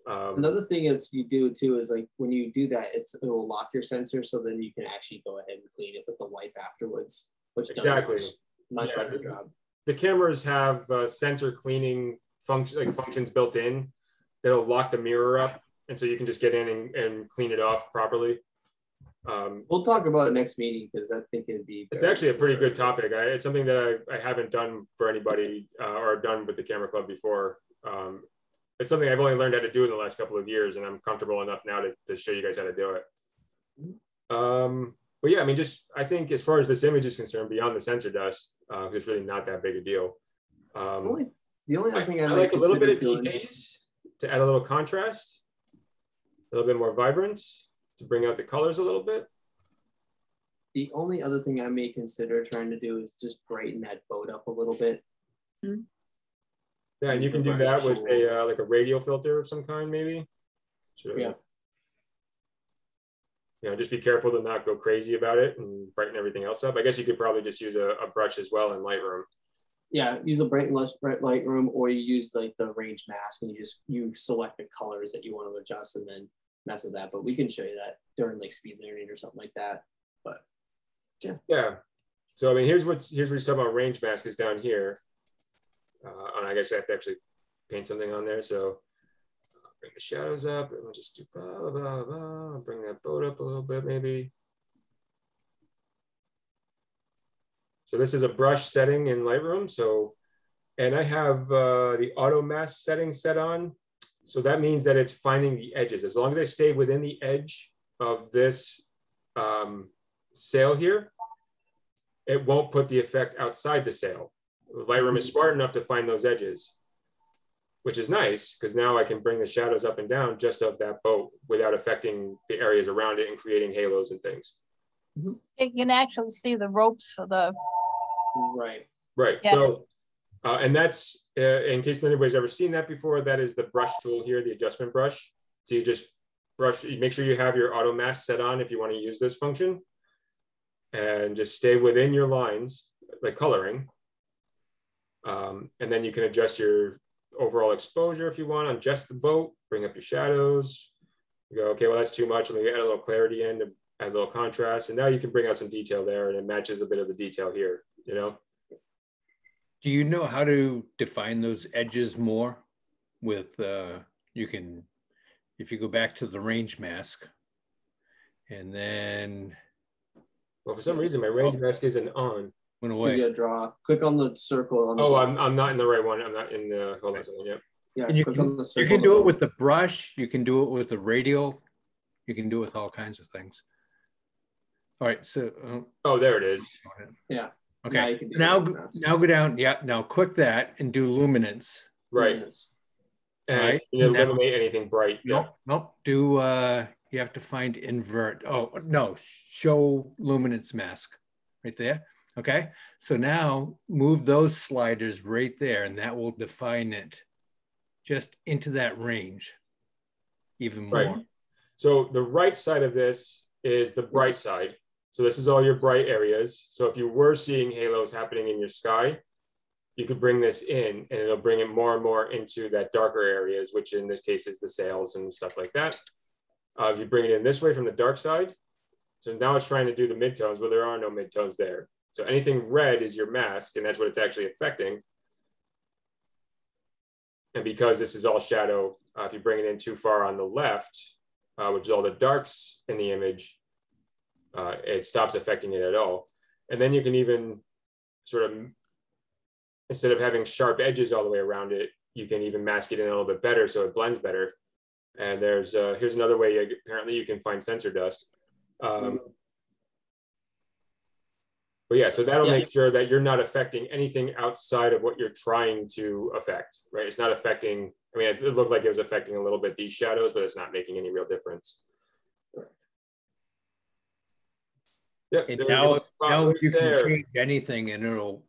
Another thing is you do too is like when you do that, it will lock your sensor, so then you can actually go ahead and clean it with the wipe afterwards, which does much better job. The cameras have sensor cleaning functions built in that'll lock the mirror up, and so you can just get in and clean it off properly. We'll talk about it next meeting because I think it'd be. It's actually a pretty good topic. It's something that I haven't done for anybody or done with the Camera Club before. It's something I've only learned how to do in the last couple of years, and I'm comfortable enough now to show you guys how to do it. But yeah, I mean, I think as far as this image is concerned, beyond the sensor dust, it's really not that big a deal. The only other thing I like a little bit of dehaze to add a little contrast, a little bit more vibrance to bring out the colors a little bit. The only other thing I may consider trying to do is just brighten that boat up a little bit. Yeah, and you can do that with a like a radial filter of some kind, maybe. Yeah. You know, just be careful to not go crazy about it and brighten everything else up. I guess you could probably just use a brush as well in Lightroom. Yeah, use a bright Lightroom, or you use like the range mask and you select the colors that you want to adjust and then mess with that. But we can show you that during like speed learning or something like that. But yeah. Yeah. So I mean, here's what he's talking about. Range mask is down here. And I guess I have to actually paint something on there. So bring the shadows up and we'll just do blah, blah, blah. Bring that boat up a little bit, maybe. So this is a brush setting in Lightroom. So, and I have the auto mask setting set on. So that means that it's finding the edges. As long as I stay within the edge of this sail here, it won't put the effect outside the sail. Lightroom is smart enough to find those edges, which is nice because now I can bring the shadows up and down just of that boat without affecting the areas around it and creating halos and things. You can actually see the ropes for the. Right. Yeah. So, and that's, in case anybody's ever seen that before, that is the brush tool here, the adjustment brush. So you just brush, you make sure you have your auto mask set on if you want to use this function, and just stay within your lines, like coloring. And then you can adjust your overall exposure if you want, adjust the boat, bring up your shadows. You go, okay, well, that's too much. Let me add a little clarity in to add a little contrast. And now you can bring out some detail there, and it matches a bit of the detail here, you know? Do you know how to define those edges more with, you can, if you go back to the range mask and then. Well, for some reason, my range mask isn't on. Went away. You draw. Click on the circle. On the I'm not in the right one. I'm not in the. Hold on a second. Yep. Yeah. You click on the circle. You can do it with the brush. You can do it with the radial. You can do it with all kinds of things. All right. So. Oh, there it is. Yeah. Okay. Now go down. Yeah. Now click that and do luminance. Right. Luminance. And right. You eliminate anything bright. Nope. Nope. Do. You have to find invert. Oh no. Show luminance mask. Right there. Okay, so now move those sliders right there and that will define it just into that range even more. Right. So the right side of this is the bright side. So this is all your bright areas. So if you were seeing halos happening in your sky, you could bring this in and it'll bring it more and more into that darker areas, which in this case is the sails and stuff like that. If you bring it in this way from the dark side, So now it's trying to do the midtones, but there are no midtones there. So anything red is your mask, and that's what it's actually affecting. And because this is all shadow, if you bring it in too far on the left, which is all the darks in the image, it stops affecting it at all. And then you can even sort of, instead of having sharp edges all the way around it, you can even mask it in a little bit better so it blends better. And there's here's another way apparently you can find sensor dust. But yeah, so that'll make sure that you're not affecting anything outside of what you're trying to affect, right? It's not affecting, I mean, it looked like it was affecting a little bit these shadows, but it's not making any real difference. Yeah, and now you can change anything and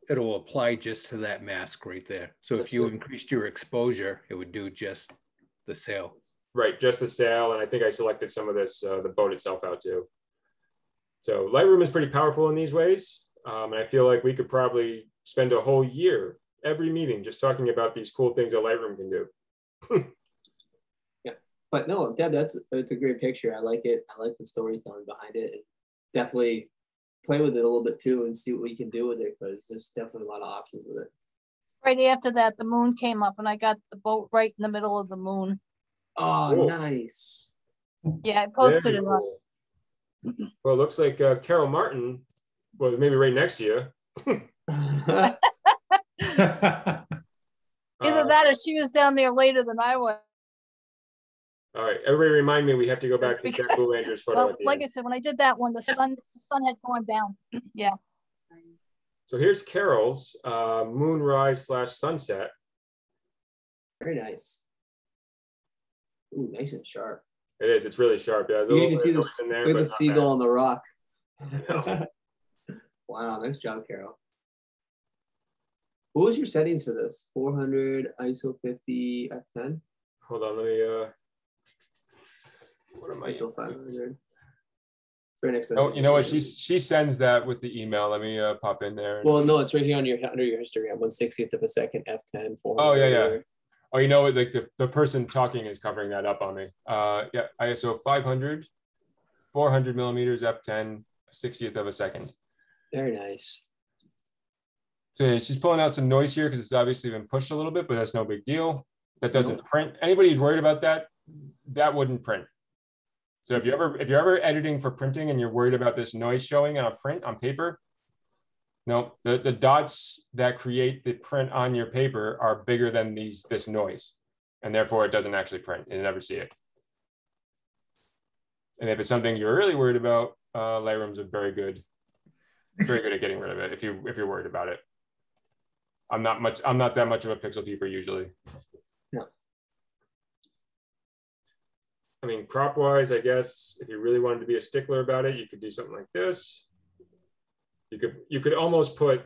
it'll apply just to that mask right there. So if you increased your exposure, it would do just the sail. Right, just the sail. And I think I selected some of this, the boat itself out too. So Lightroom is pretty powerful in these ways. And I feel like we could probably spend a whole year, every meeting, just talking about these cool things that Lightroom can do. Yeah, but no, Deb, that's a great picture. I like it. I like the storytelling behind it. And definitely play with it a little bit too and see what you can do with it, because there's definitely a lot of options with it. Right after that, the moon came up and I got the boat right in the middle of the moon. Oh, cool. Nice. Yeah, I posted it on. Well, it looks like Carol Martin, well, maybe right next to you. Either that or she was down there later than I was. All right, everybody remind me we have to go back to Jack Boolander's photo. Well, like I said, when I did that one, the sun had gone down. Yeah. So here's Carol's moonrise / sunset. Very nice. Ooh, nice and sharp. It is. It's really sharp. Yeah, you can see the seagull on the rock. Wow, nice job, Carol. What was your settings for this? 400 ISO 50 f10. Hold on, let me. What am I? ISO 500. Right next to oh, you know what? She sends that with the email. Let me pop in there. Well, no, it's right here on under your histogram. 1/60th of a second, f10, 400. Oh yeah. Oh, you know what? Like the person talking is covering that up on me. Yeah, ISO 500, 400 millimeters, f10, 60th of a second. Very nice. So yeah, she's pulling out some noise here because it's obviously been pushed a little bit, but that's no big deal. That doesn't print. Anybody who's worried about that, that wouldn't print. So if you're ever editing for printing and you're worried about this noise showing on a print on paper, no, the dots that create the print on your paper are bigger than this noise, and therefore it doesn't actually print. You never see it. And if it's something you're really worried about, Lightroom's very good at getting rid of it if you're worried about it. I'm not that much of a pixel peeper usually. No. I mean, crop wise, I guess if you really wanted to be a stickler about it, you could do something like this. You could almost put,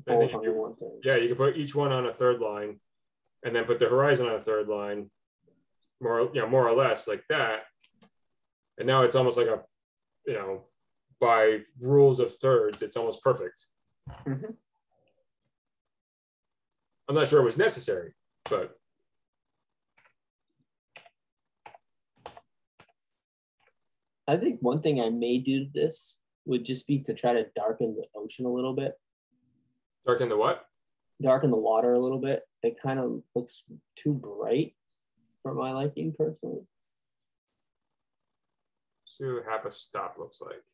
I think you could put each one on a third line, and then put the horizon on a third line, more or less like that. And now it's almost like a, by rules of thirds, it's almost perfect. Mm-hmm. I'm not sure it was necessary, but. I think one thing I may do to this would just be to try to darken the ocean a little bit. Darken the what? Darken the water a little bit. It kind of looks too bright for my liking personally. See what half a stop looks like.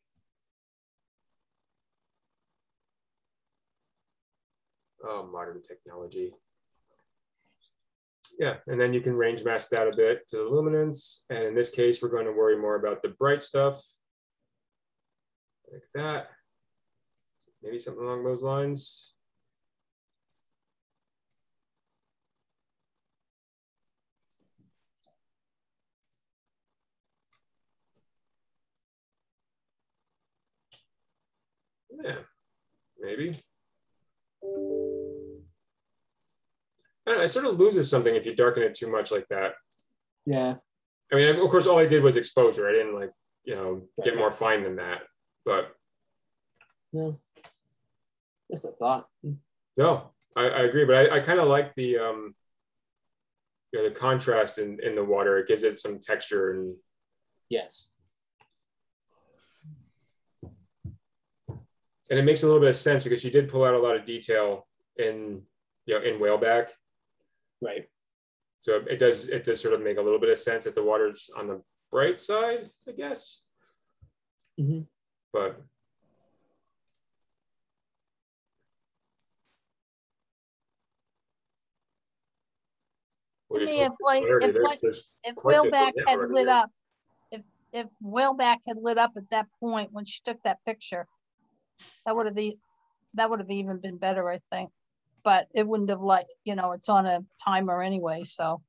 Oh, modern technology. Yeah, and then you can range mask that a bit to the luminance. And in this case, we're going to worry more about the bright stuff. Like that. Maybe something along those lines. Yeah, maybe. It sort of loses something if you darken it too much like that. Yeah. I mean, of course, all I did was exposure. I didn't get more fine than that. But yeah, just a thought. No, I agree. But I kind of like the the contrast in the water. It gives it some texture and. Yes. And it makes a little bit of sense because she did pull out a lot of detail in, in whaleback. Right. So it does sort of make a little bit of sense that the water's on the bright side, I guess. Mm-hmm. But To me, if whaleback had lit up, if whaleback had lit up at that point when she took that picture, that would have even been better, I think. But it wouldn't have it's on a timer anyway, so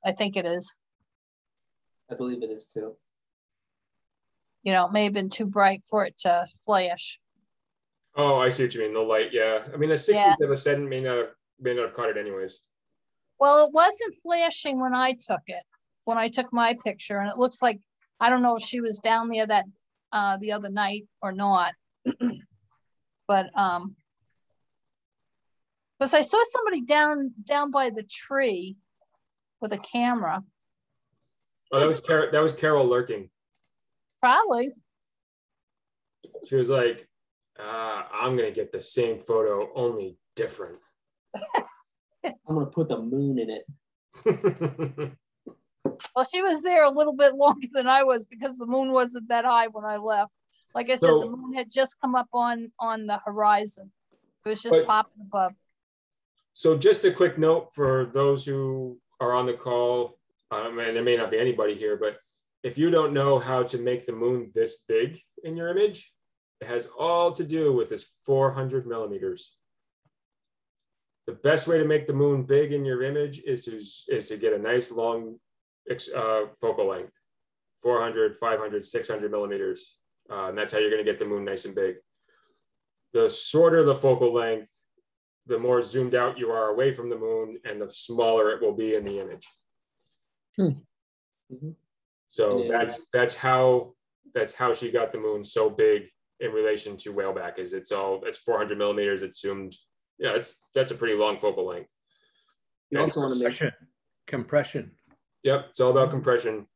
I think it is. I believe it is too. It may have been too bright for it to flash. Oh, I see what you mean. The light, yeah. I mean, a 60th of a second may not have caught it anyways. Well, it wasn't flashing when I took it, when I took my picture, and it looks like, I don't know if she was down there the other night or not, but because I saw somebody down by the tree with a camera. Oh, that was Carol lurking. Probably. She was like, I'm gonna get the same photo, only different. I'm gonna put the moon in it. Well, she was there a little bit longer than I was because the moon wasn't that high when I left. Like I said, the moon had just come up on the horizon. It was just popping above. So just a quick note for those who are on the call, and there may not be anybody here, but if you don't know how to make the moon this big in your image, it has all to do with this 400 millimeters. The best way to make the moon big in your image is to get a nice long focal length, 400, 500, 600 millimeters. And that's how you're going to get the moon nice and big. The shorter the focal length, the more zoomed out you are away from the moon, and the smaller it will be in the image. Mm-hmm. So that's how she got the moon so big in relation to whaleback. Is it's 400 millimeters. It's zoomed. Yeah, that's a pretty long focal length. You also want to make compression. Yep, it's all about compression.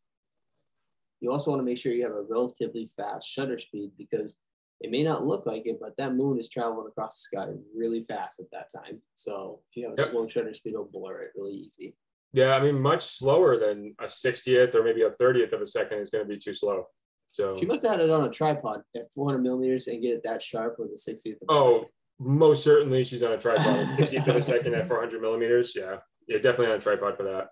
You also want to make sure you have a relatively fast shutter speed, because it may not look like it, but that moon is traveling across the sky really fast at that time. So if you have a slow shutter speed, it'll blur it really easy. Yeah, I mean, much slower than a 60th or maybe a 30th of a second is going to be too slow. So she must have had it on a tripod at 400 millimeters and get it that sharp with a 60th of a second. Most certainly she's on a tripod at 60th of a second at 400 millimeters. Yeah, definitely on a tripod for that.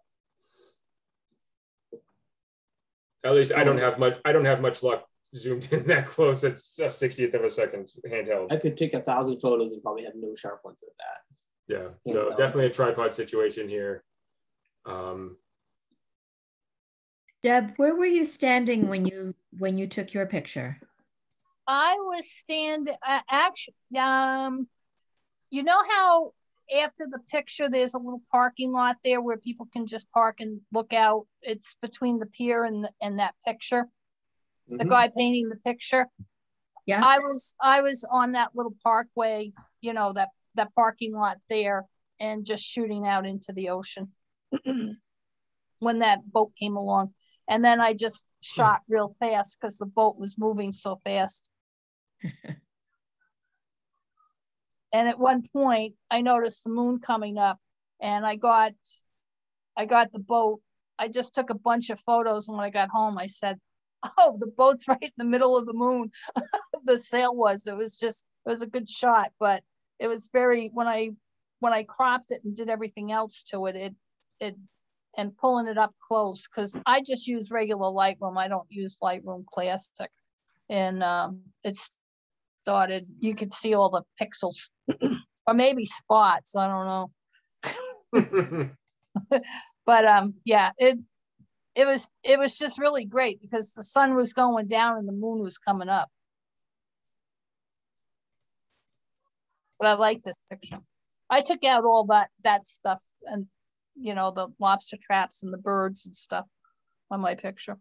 At least I don't have much luck zoomed in that close. It's a 60th of a second handheld. I could take 1,000 photos and probably have no sharp ones at that. Yeah, so definitely a tripod situation here. Deb, where were you standing when you took your picture? I was standing, actually, you know how after the picture, there's a little parking lot there where people can just park and look out. It's between the pier and that picture. Mm-hmm. The guy painting the picture. Yeah. I was on that little parkway, that parking lot there, and just shooting out into the ocean when that boat came along. And then I just shot real fast because the boat was moving so fast. And at one point I noticed the moon coming up, and I got the boat. I just took a bunch of photos, and when I got home, I said, "Oh, the boat's right in the middle of the moon." The sail was. It was a good shot, but it was very, when I cropped it and did everything else to it, and pulling it up close, because I just use regular Lightroom. I don't use Lightroom Classic, and it started. You could see all the pixels, or maybe spots. I don't know. But yeah, it was just really great because the sun was going down and the moon was coming up. But I like this picture. I took out all that stuff, and the lobster traps and the birds and stuff on my picture.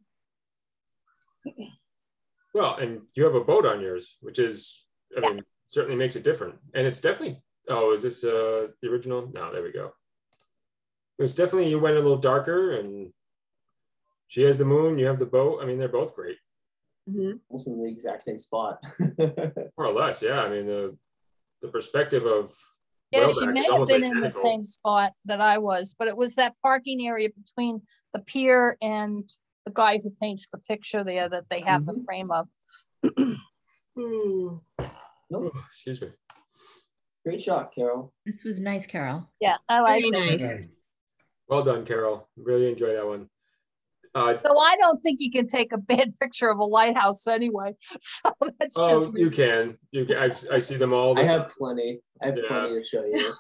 Well, and you have a boat on yours, which is, I mean, certainly makes it different. And it's definitely, is this the original? No, there we go. It's definitely, you went a little darker, and she has the moon, you have the boat. I mean, they're both great. almost in the exact same spot. More or less, yeah. I mean, the perspective of Yeah, she Whaleback may is have almost been in the identical. same spot that I was, but it was that parking area between the pier and the guy who paints the picture there that they have the frame of. Nope. Excuse me. Great shot, Carol. This was nice, Carol. Yeah, I like Very it. nice. Well done, Carol. Really enjoyed that one. So I don't think you can take a bad picture of a lighthouse anyway. So that's just me. You can. I see them all the I time. have plenty. I have Yeah. plenty to show you.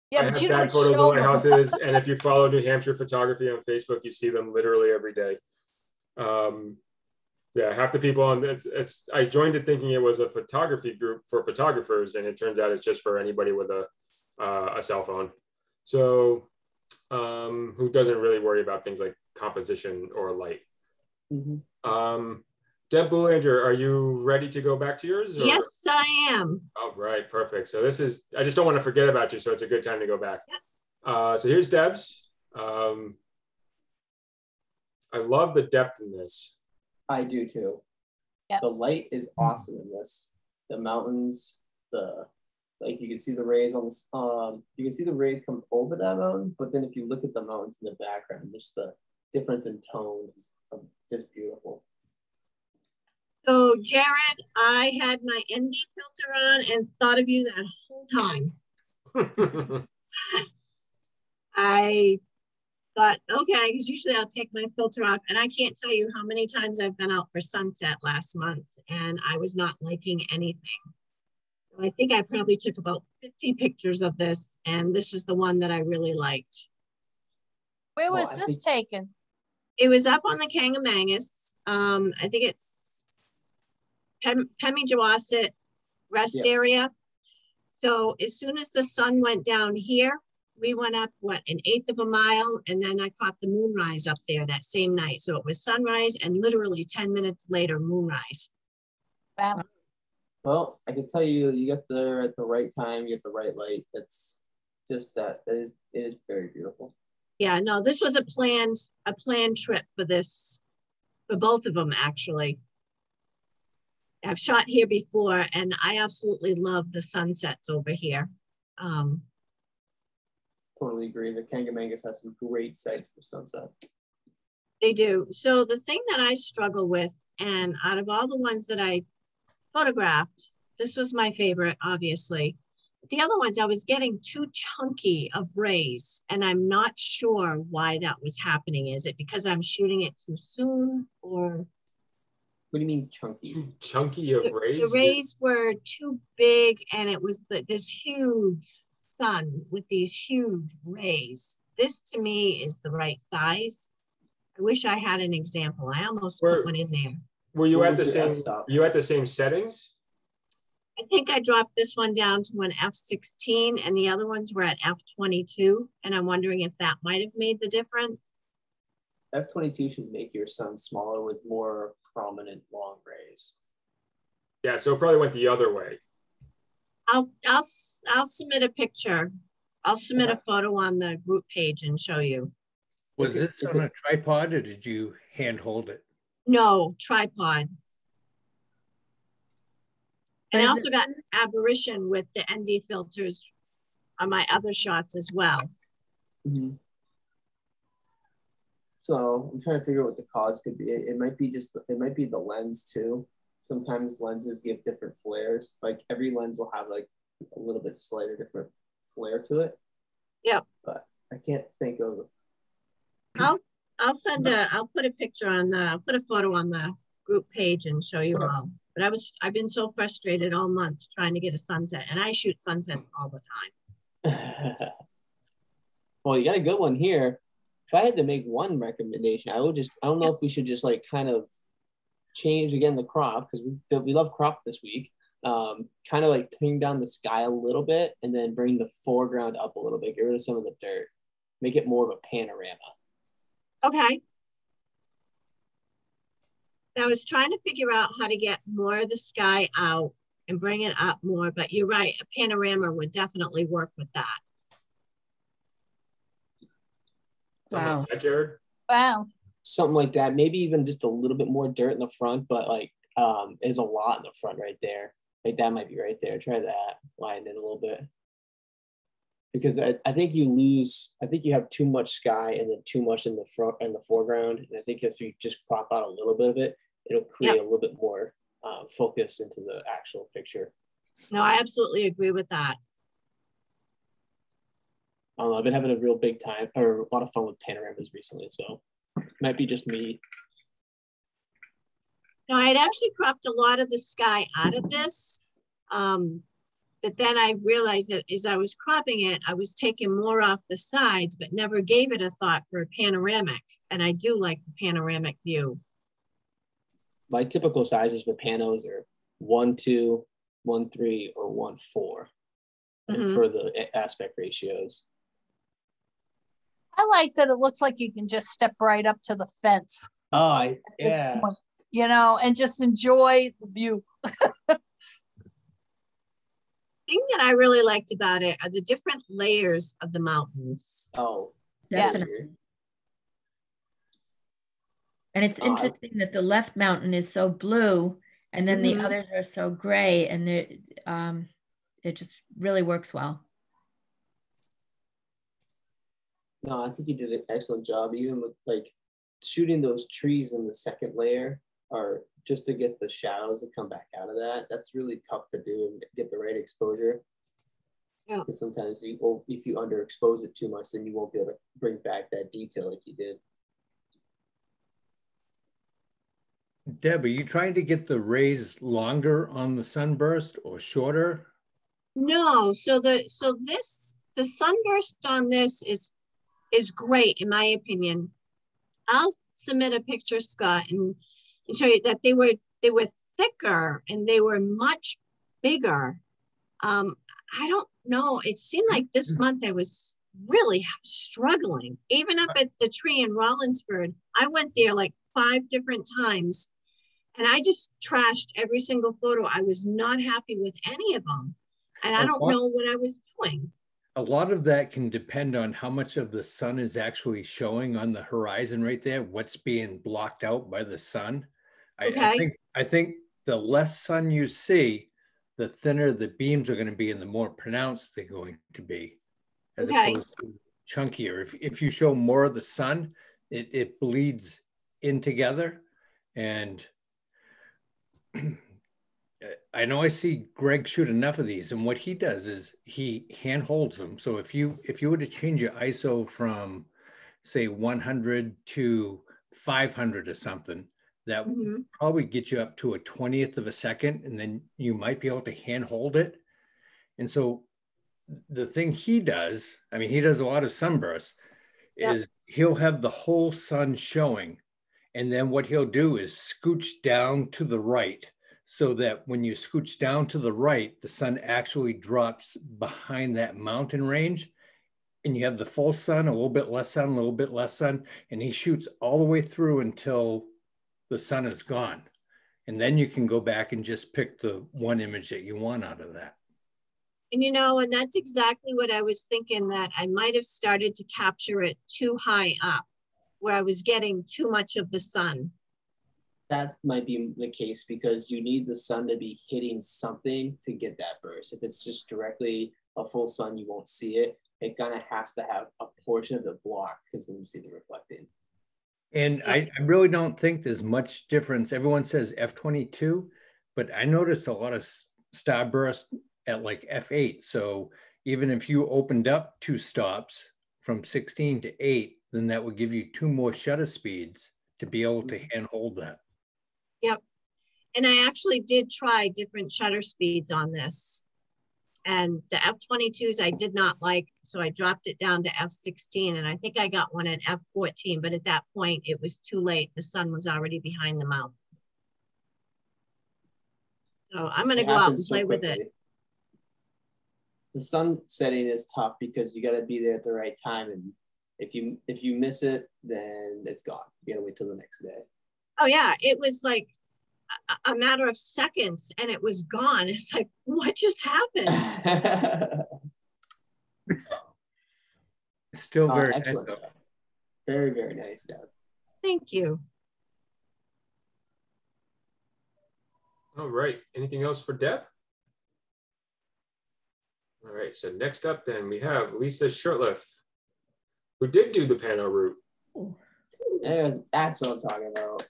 Yeah, I but have you tag don't photos of show them. lighthouses, and if you follow New Hampshire photography on Facebook, you see them literally every day. Yeah, half the people on it's. I joined it thinking it was a photography group for photographers, and it turns out it's just for anybody with a cell phone. So, who doesn't really worry about things like composition or light. Deb Boulanger, are you ready to go back to yours? Or? Yes, I am. All right, perfect. So this is, I just don't want to forget about you, so it's a good time to go back. So here's Deb's. I love the depth in this. I do too. Yep. The light is awesome in this. The mountains, like you can see the rays on this. You can see the rays come over that mountain, but then if you look at the mountains in the background, just the difference in tone is just beautiful. So Jared, I had my ND filter on and thought of you that whole time. I thought, okay, because usually I'll take my filter off, and I can't tell you how many times I've been out for sunset last month and I was not liking anything. So I think I probably took about 50 pictures of this, and this is the one that I really liked. Where was this taken? It was up on the Kangamangas. I think it's Pemigewasset rest area. So as soon as the sun went down here, we went up, what, 1/8 of a mile, and then I caught the moonrise up there that same night. So it was sunrise and literally 10 minutes later, moonrise. Wow. Well, I can tell you, you get there at the right time, you get the right light. It's just that it is very beautiful. Yeah, no, this was a planned trip for this, for both of them actually. I've shot here before, and I absolutely love the sunsets over here. Totally agree. The Kangamangas has some great sites for sunset. They do. So the thing that I struggle with, and out of all the ones that I photographed, this was my favorite, obviously. The other ones, I was getting too chunky of rays, and I'm not sure why that was happening. Is it because I'm shooting it too soon, or? What do you mean chunky? Too chunky of rays? The rays were too big, and it was this huge sun with these huge rays. This to me is the right size. I wish I had an example. I almost put one in there. Were you at the same? You at the same settings? I think I dropped this one down to an f/16, and the other ones were at f/22, and I'm wondering if that might have made the difference. f/22 should make your sun smaller with more prominent long rays. Yeah, so it probably went the other way. I'll submit a picture. I'll submit a photo on the group page and show you. Was this on a tripod, or did you hand hold it? No, tripod. And I also got aberration with the ND filters on my other shots as well. Mm-hmm. So I'm trying to figure out what the cause could be. It might be the lens too. Sometimes lenses give different flares. Like every lens will have like a little bit slighter different flare to it. Yeah. But I can't think of. I'll put a picture on I'll put a photo on the group page and show you all. But I've been so frustrated all month trying to get a sunset, and I shoot sunsets all the time. Well, you got a good one here. If I had to make one recommendation, I don't know if we should just like kind of change again the crop, because we love crop this week. Kind of like tone down the sky a little bit and then bring the foreground up a little bit, get rid of some of the dirt, make it more of a panorama. Okay. I was trying to figure out how to get more of the sky out and bring it up more, but you're right, a panorama would definitely work with that. Wow. Like that, Jared? Wow. Something like that. Maybe even just a little bit more dirt in the front, but like There's a lot in the front right there. Like that might be right there. Try that, line it a little bit. Because I think you have too much sky and then too much in the front and the foreground. And I think if you just crop out a little bit of it, it'll create a little bit more focus into the actual picture. No, I absolutely agree with that. I've been having a real big time or a lot of fun with panoramas recently, so it might be just me. No, I had actually cropped a lot of the sky out of this. But then I realized that as I was cropping it, I was taking more off the sides, but never gave it a thought for a panoramic. And I do like the panoramic view. My typical sizes for panos are 1:2, 1:3, or 1:4. And for the aspect ratios. I like that it looks like you can just step right up to the fence. Oh, yeah. Point, you know, and just enjoy the view. Thing that I really liked about it are the different layers of the mountains. Oh, Definitely. And it's interesting that the left mountain is so blue and then the others are so gray, and it just really works well. No, I think you did an excellent job, even with like shooting those trees in the second layer, or just to get the shadows to come back out of that. That's really tough to do and get the right exposure. Yeah. Because sometimes if you underexpose it too much, then you won't be able to bring back that detail like you did. Deb, are you trying to get the rays longer on the sunburst or shorter? No, the sunburst on this is great in my opinion. I'll submit a picture, Scott, and show you that they were thicker and they were much bigger. I don't know. It seemed like this month I was really struggling. Even up at the tree in Rollinsford, I went there like 5 different times, and I just trashed every single photo. I was not happy with any of them, and I don't know what I was doing. A lot of that can depend on how much of the sun is actually showing on the horizon right there, what's being blocked out by the sun. Okay. I think the less sun you see, the thinner the beams are going to be and the more pronounced they're going to be, as opposed to chunkier. If you show more of the sun, it bleeds in together. And I know I see Greg shoot enough of these, and what he does is he hand holds them. So if you were to change your ISO from say 100 to 500 or something, that would probably get you up to a 20th of a second, and then you might be able to hand hold it. And so the thing he does, I mean, he does a lot of sunbursts, is he'll have the whole sun showing, and then what he'll do is scooch down to the right, so that when you scooch down to the right, the sun actually drops behind that mountain range, and you have the full sun, a little bit less sun, a little bit less sun, and he shoots all the way through until the sun is gone. And then you can go back and just pick the one image that you want out of that. And and that's exactly what I was thinking, that I might have started to capture it too high up, where I was getting too much of the sun. That might be the case because you need the sun to be hitting something to get that burst. If it's just directly a full sun, you won't see it. It kind of has to have a portion of it blocked, because then you see the reflecting. And I really don't think there's much difference. Everyone says F22, but I noticed a lot of starburst at like F8. So even if you opened up 2 stops from 16 to 8, then that would give you 2 more shutter speeds to be able to hand hold that. Yep. And I actually did try different shutter speeds on this. And the F22s I did not like, so I dropped it down to F16, and I think I got one at F14, but at that point it was too late. The sun was already behind the mountain. So I'm gonna go out and play with it. The sun setting is tough because you gotta be there at the right time, and if you miss it, then it's gone. You gotta wait till the next day. Oh yeah, it was like a matter of seconds and it was gone. It's like, what just happened? Still very excellent job. Very, very nice job. Thank you. All right. Anything else for Deb? All right. So next up, then we have Lisa Shurtleff, who did do the Pano route. And that's what I'm talking about.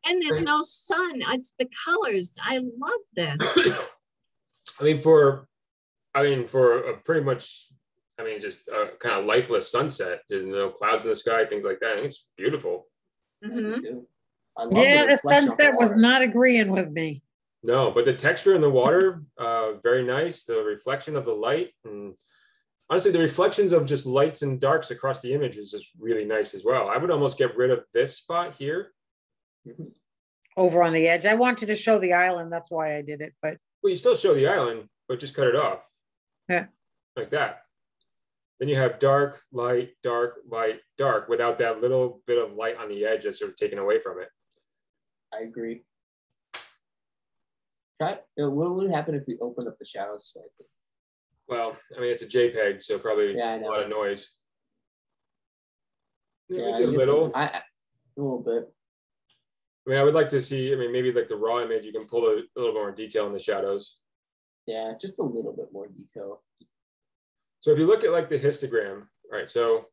And there's no sun. It's the colors. I love this. I mean, for a pretty much, just a kind of lifeless sunset. There's no clouds in the sky, things like that. I think it's beautiful. Mm-hmm. Yeah, the sunset was not agreeing with me. No, but the texture in the water, very nice. The reflection of the light, and honestly, the reflections of just lights and darks across the image is just really nice as well. I would almost get rid of this spot here. Over on the edge. I wanted to show the island. That's why I did it. But well, you still show the island, but just cut it off. Yeah. Like that. Then you have dark, light, dark, light, dark, without that little bit of light on the edge that's sort of taken away from it. I agree. What would happen if we opened up the shadows slightly? Well, it's a JPEG, so probably a lot of noise. Yeah, a little. A little bit. I would like to see, maybe like the raw image, you can pull a little more detail in the shadows. Yeah, just a little bit more detail. So if you look at like the histogram, right? So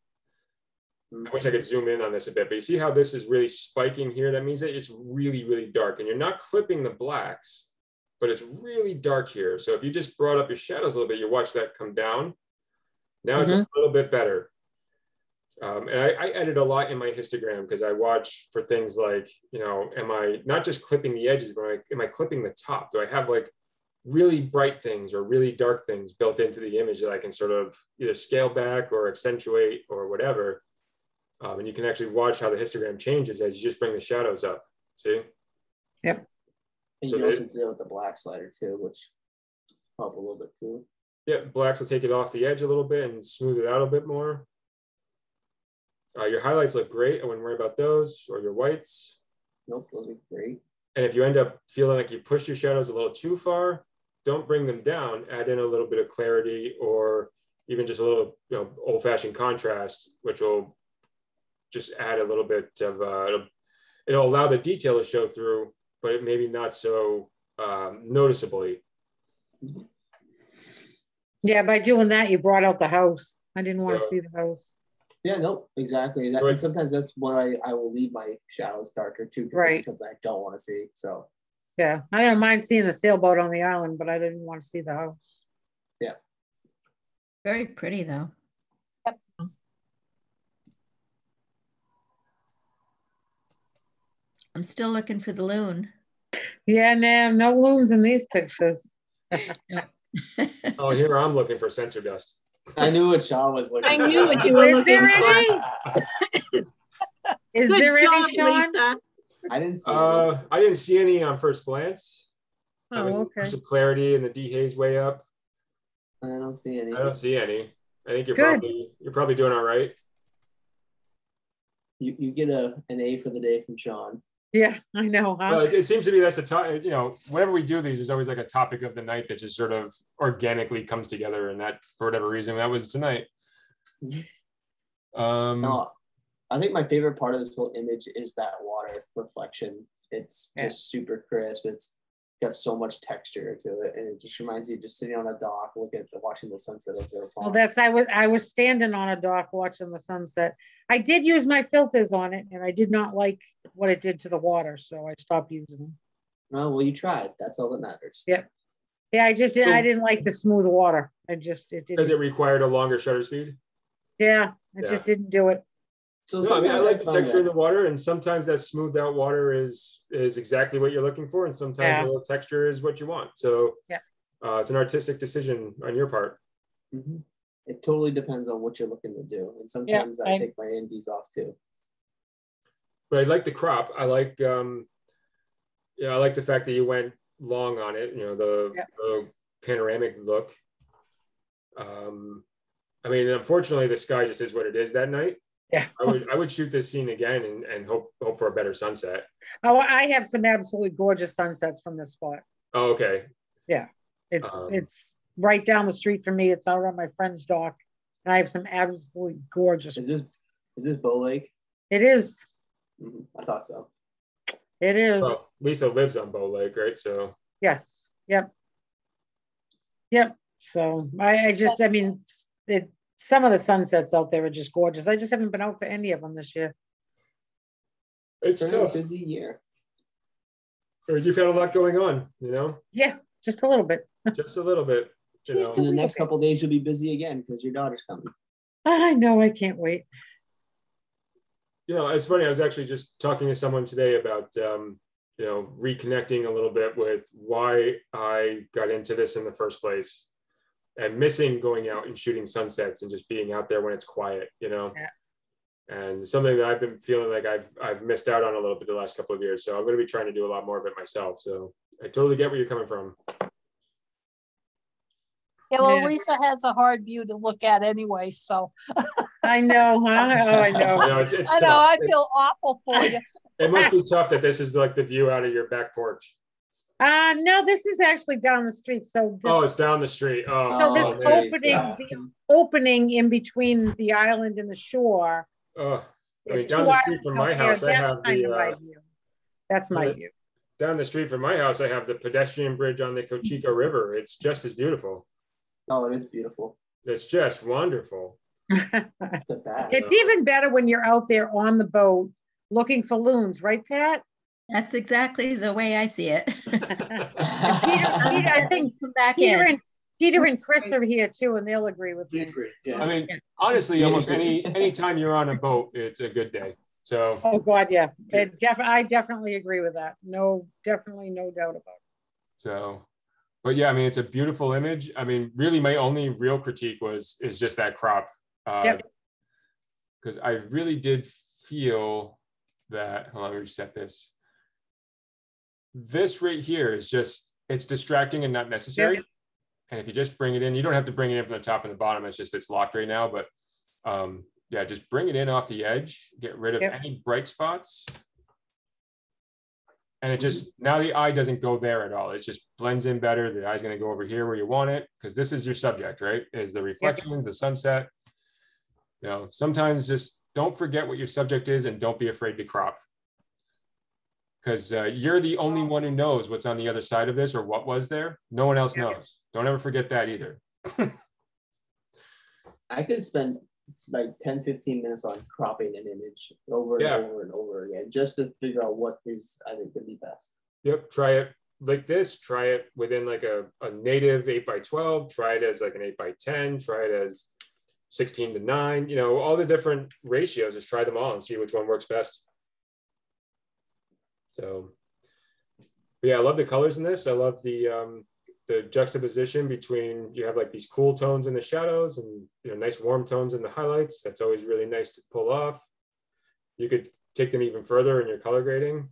I wish I could zoom in on this a bit, but you see how this is really spiking here? That means that it's really, really dark, and you're not clipping the blacks, but it's really dark here. So if you just brought up your shadows a little bit, you watch that come down. Now it's a little bit better. And I edit a lot in my histogram because I watch for things like, am I not just clipping the edges, but am I clipping the top? Do I have like really bright things or really dark things built into the image that I can sort of either scale back or accentuate or whatever? And you can actually watch how the histogram changes as you just bring the shadows up. See? Yep. And so you also deal with the black slider too, which help a little bit too. Yeah, blacks will take it off the edge a little bit and smooth it out a bit more. Your highlights look great. I wouldn't worry about those, or your whites. Nope, those are great. And if you end up feeling like you push your shadows a little too far, don't bring them down. Add in a little bit of clarity, or even just a little, old-fashioned contrast, which will just add a little bit of. It'll allow the detail to show through, but it maybe not so noticeably. Yeah, by doing that, you brought out the house. I didn't want to see the house. Yeah, nope, exactly. Right. And sometimes that's when I will leave my shadows darker too, because Right. it's something I don't want to see. So Yeah, I don't mind seeing the sailboat on the island, but I didn't want to see the house. yeah. Very pretty though. Yep. I'm still looking for the loon. Yeah, no loons in these pictures. Oh, here I'm looking for sensor dust. I knew what Sean was looking I for. knew what you were Is looking there for. any? Is Good there job, any, Sean? Lisa. I didn't see any. I didn't see any on first glance. Oh, okay. There's some clarity and the dehaze way up. I don't see any. I don't see any. I think you're Good. probably doing all right. You get an A for the day from Sean. Yeah, I know. Huh? Well, it seems to be that's the top. Whenever we do these, there's always like a topic of the night that just sort of organically comes together, and that for whatever reason that was tonight. No, I think my favorite part of this whole image is that water reflection. It's just super crisp. It's got so much texture to it, and it just reminds you of just sitting on a dock, watching the sunset over there. Well, I was standing on a dock watching the sunset. I did use my filters on it, and I did not like what it did to the water, so I stopped using them. Oh, well, you tried. That's all that matters. Yeah, I just didn't. I didn't like the smooth water. It didn't. Because it required a longer shutter speed. Yeah, I just didn't do it. So no, I like the texture of the water, and sometimes that smoothed out water is exactly what you're looking for, and sometimes a little texture is what you want. So it's an artistic decision on your part. Mm-hmm. It totally depends on what you're looking to do, and sometimes I take my NDs off too. But I like the crop. I like I like the fact that you went long on it. The panoramic look. Unfortunately, the sky just is what it is that night. Yeah, I would shoot this scene again and hope for a better sunset. Oh, I have some absolutely gorgeous sunsets from this spot. Oh, okay. Yeah, it's right down the street from me. It's out on my friend's dock. And I have some absolutely gorgeous. Is this Bow Lake? It is. I thought so. It is. Well, Lisa lives on Bow Lake, right? So yes. Yep. Yep. So I mean, some of the sunsets out there are just gorgeous. I just haven't been out for any of them this year. It's tough. A busy year. You've had a lot going on, you know? Yeah, just a little bit. Just a little bit. You know? In the next couple of days, you'll be busy again because your daughter's coming. I know, I can't wait. You know, it's funny. I was actually just talking to someone today about, you know, reconnecting a little bit with why I got into this in the first place, and missing going out and shooting sunsets and just being out there when it's quiet, you know. Yeah. And something that I've been feeling like I've missed out on a little bit the last couple of years. So I'm going to be trying to do a lot more of it myself. So I totally get where you're coming from. Yeah, well, Yeah. Lisa has a hard view to look at anyway, so. I know, huh? Oh, I know. I know, it's I tough. know, I feel awful for you. It must be tough that this is like the view out of your back porch. No, this is actually down the street. So this, Oh, it's down the street. Oh, so this man. opening, the opening in between the island and the shore. Oh, I is mean, down two the street islands from out my there. house, I That's have kind of my the, view. That's my view. down the street from my house, I have the pedestrian bridge on the Cochico River. It's just as beautiful. Oh, it is beautiful. It's just wonderful. It's even better when you're out there on the boat looking for loons, right, Pat? That's exactly the way I see it. I think Come back Peter and Chris are here too, and they'll agree with me. I mean, honestly, almost any time you're on a boat, it's a good day. So. Oh God, yeah. I definitely agree with that. No, definitely no doubt about it. So, but yeah, I mean, it's a beautiful image. I mean, really, my only real critique is just that crop. Because I really did feel that. Hold on, let me reset this. This right here is just, it's distracting and not necessary. Yep. And if you just bring it in, you don't have to bring it in from the top and the bottom. It's just, it's locked right now. But yeah, just bring it in off the edge, get rid of any bright spots. And it just, now the eye doesn't go there at all. It just blends in better. The eye's going to go over here where you want it, because this is your subject, right? Is the reflections, the sunset. You know, sometimes just don't forget what your subject is and don't be afraid to crop. Because you're the only one who knows what's on the other side of this or what was there. No one else knows. Don't ever forget that either. I could spend like 10, 15 minutes on cropping an image over and over and over again, just to figure out what is, I think, going to be best. Yep, try it like this. Try it within like a native 8x12. Try it as like an 8x10. Try it as 16:9. You know, all the different ratios. Just try them all and see which one works best. So, yeah, I love the colors in this. I love the juxtaposition between, you have like these cool tones in the shadows and, you know, nice warm tones in the highlights. That's always really nice to pull off. You could take them even further in your color grading.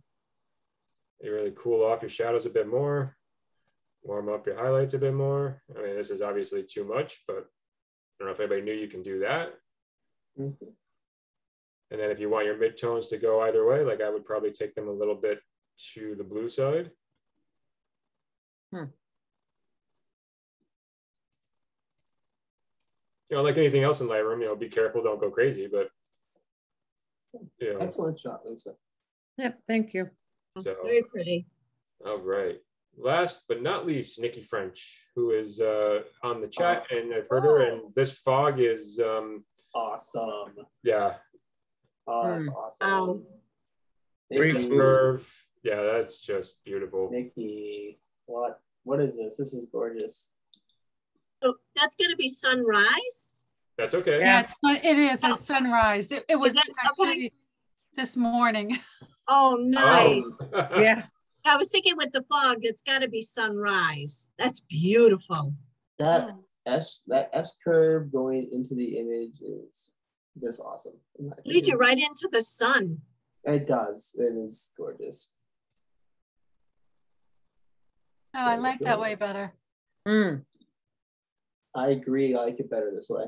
You really cool off your shadows a bit more, warm up your highlights a bit more. I mean, this is obviously too much, but I don't know if anybody knew you can do that. Mm-hmm. And then if you want your midtones to go either way, like I would probably take them a little bit to the blue side. You know, like anything else in Lightroom, you know, be careful, don't go crazy, but you know. Excellent shot, Lisa. Yep, thank you. So, very pretty. All right. Last but not least, Nikki French, who is on the chat, and I've heard her, and this fog is awesome. Yeah. Oh, that's awesome. Green curve. Yeah, that's just beautiful. Nikki, what is this? This is gorgeous. So that's going to be sunrise? That's okay. Yeah, it is. It's sunrise. It was actually this morning. Oh, nice. Yeah. I was thinking with the fog, it's got to be sunrise. That's beautiful. That S curve going into the image is just awesome. Leads you right into the sun. It does. It is gorgeous. Oh, I like that way better. I agree. I like it better this way.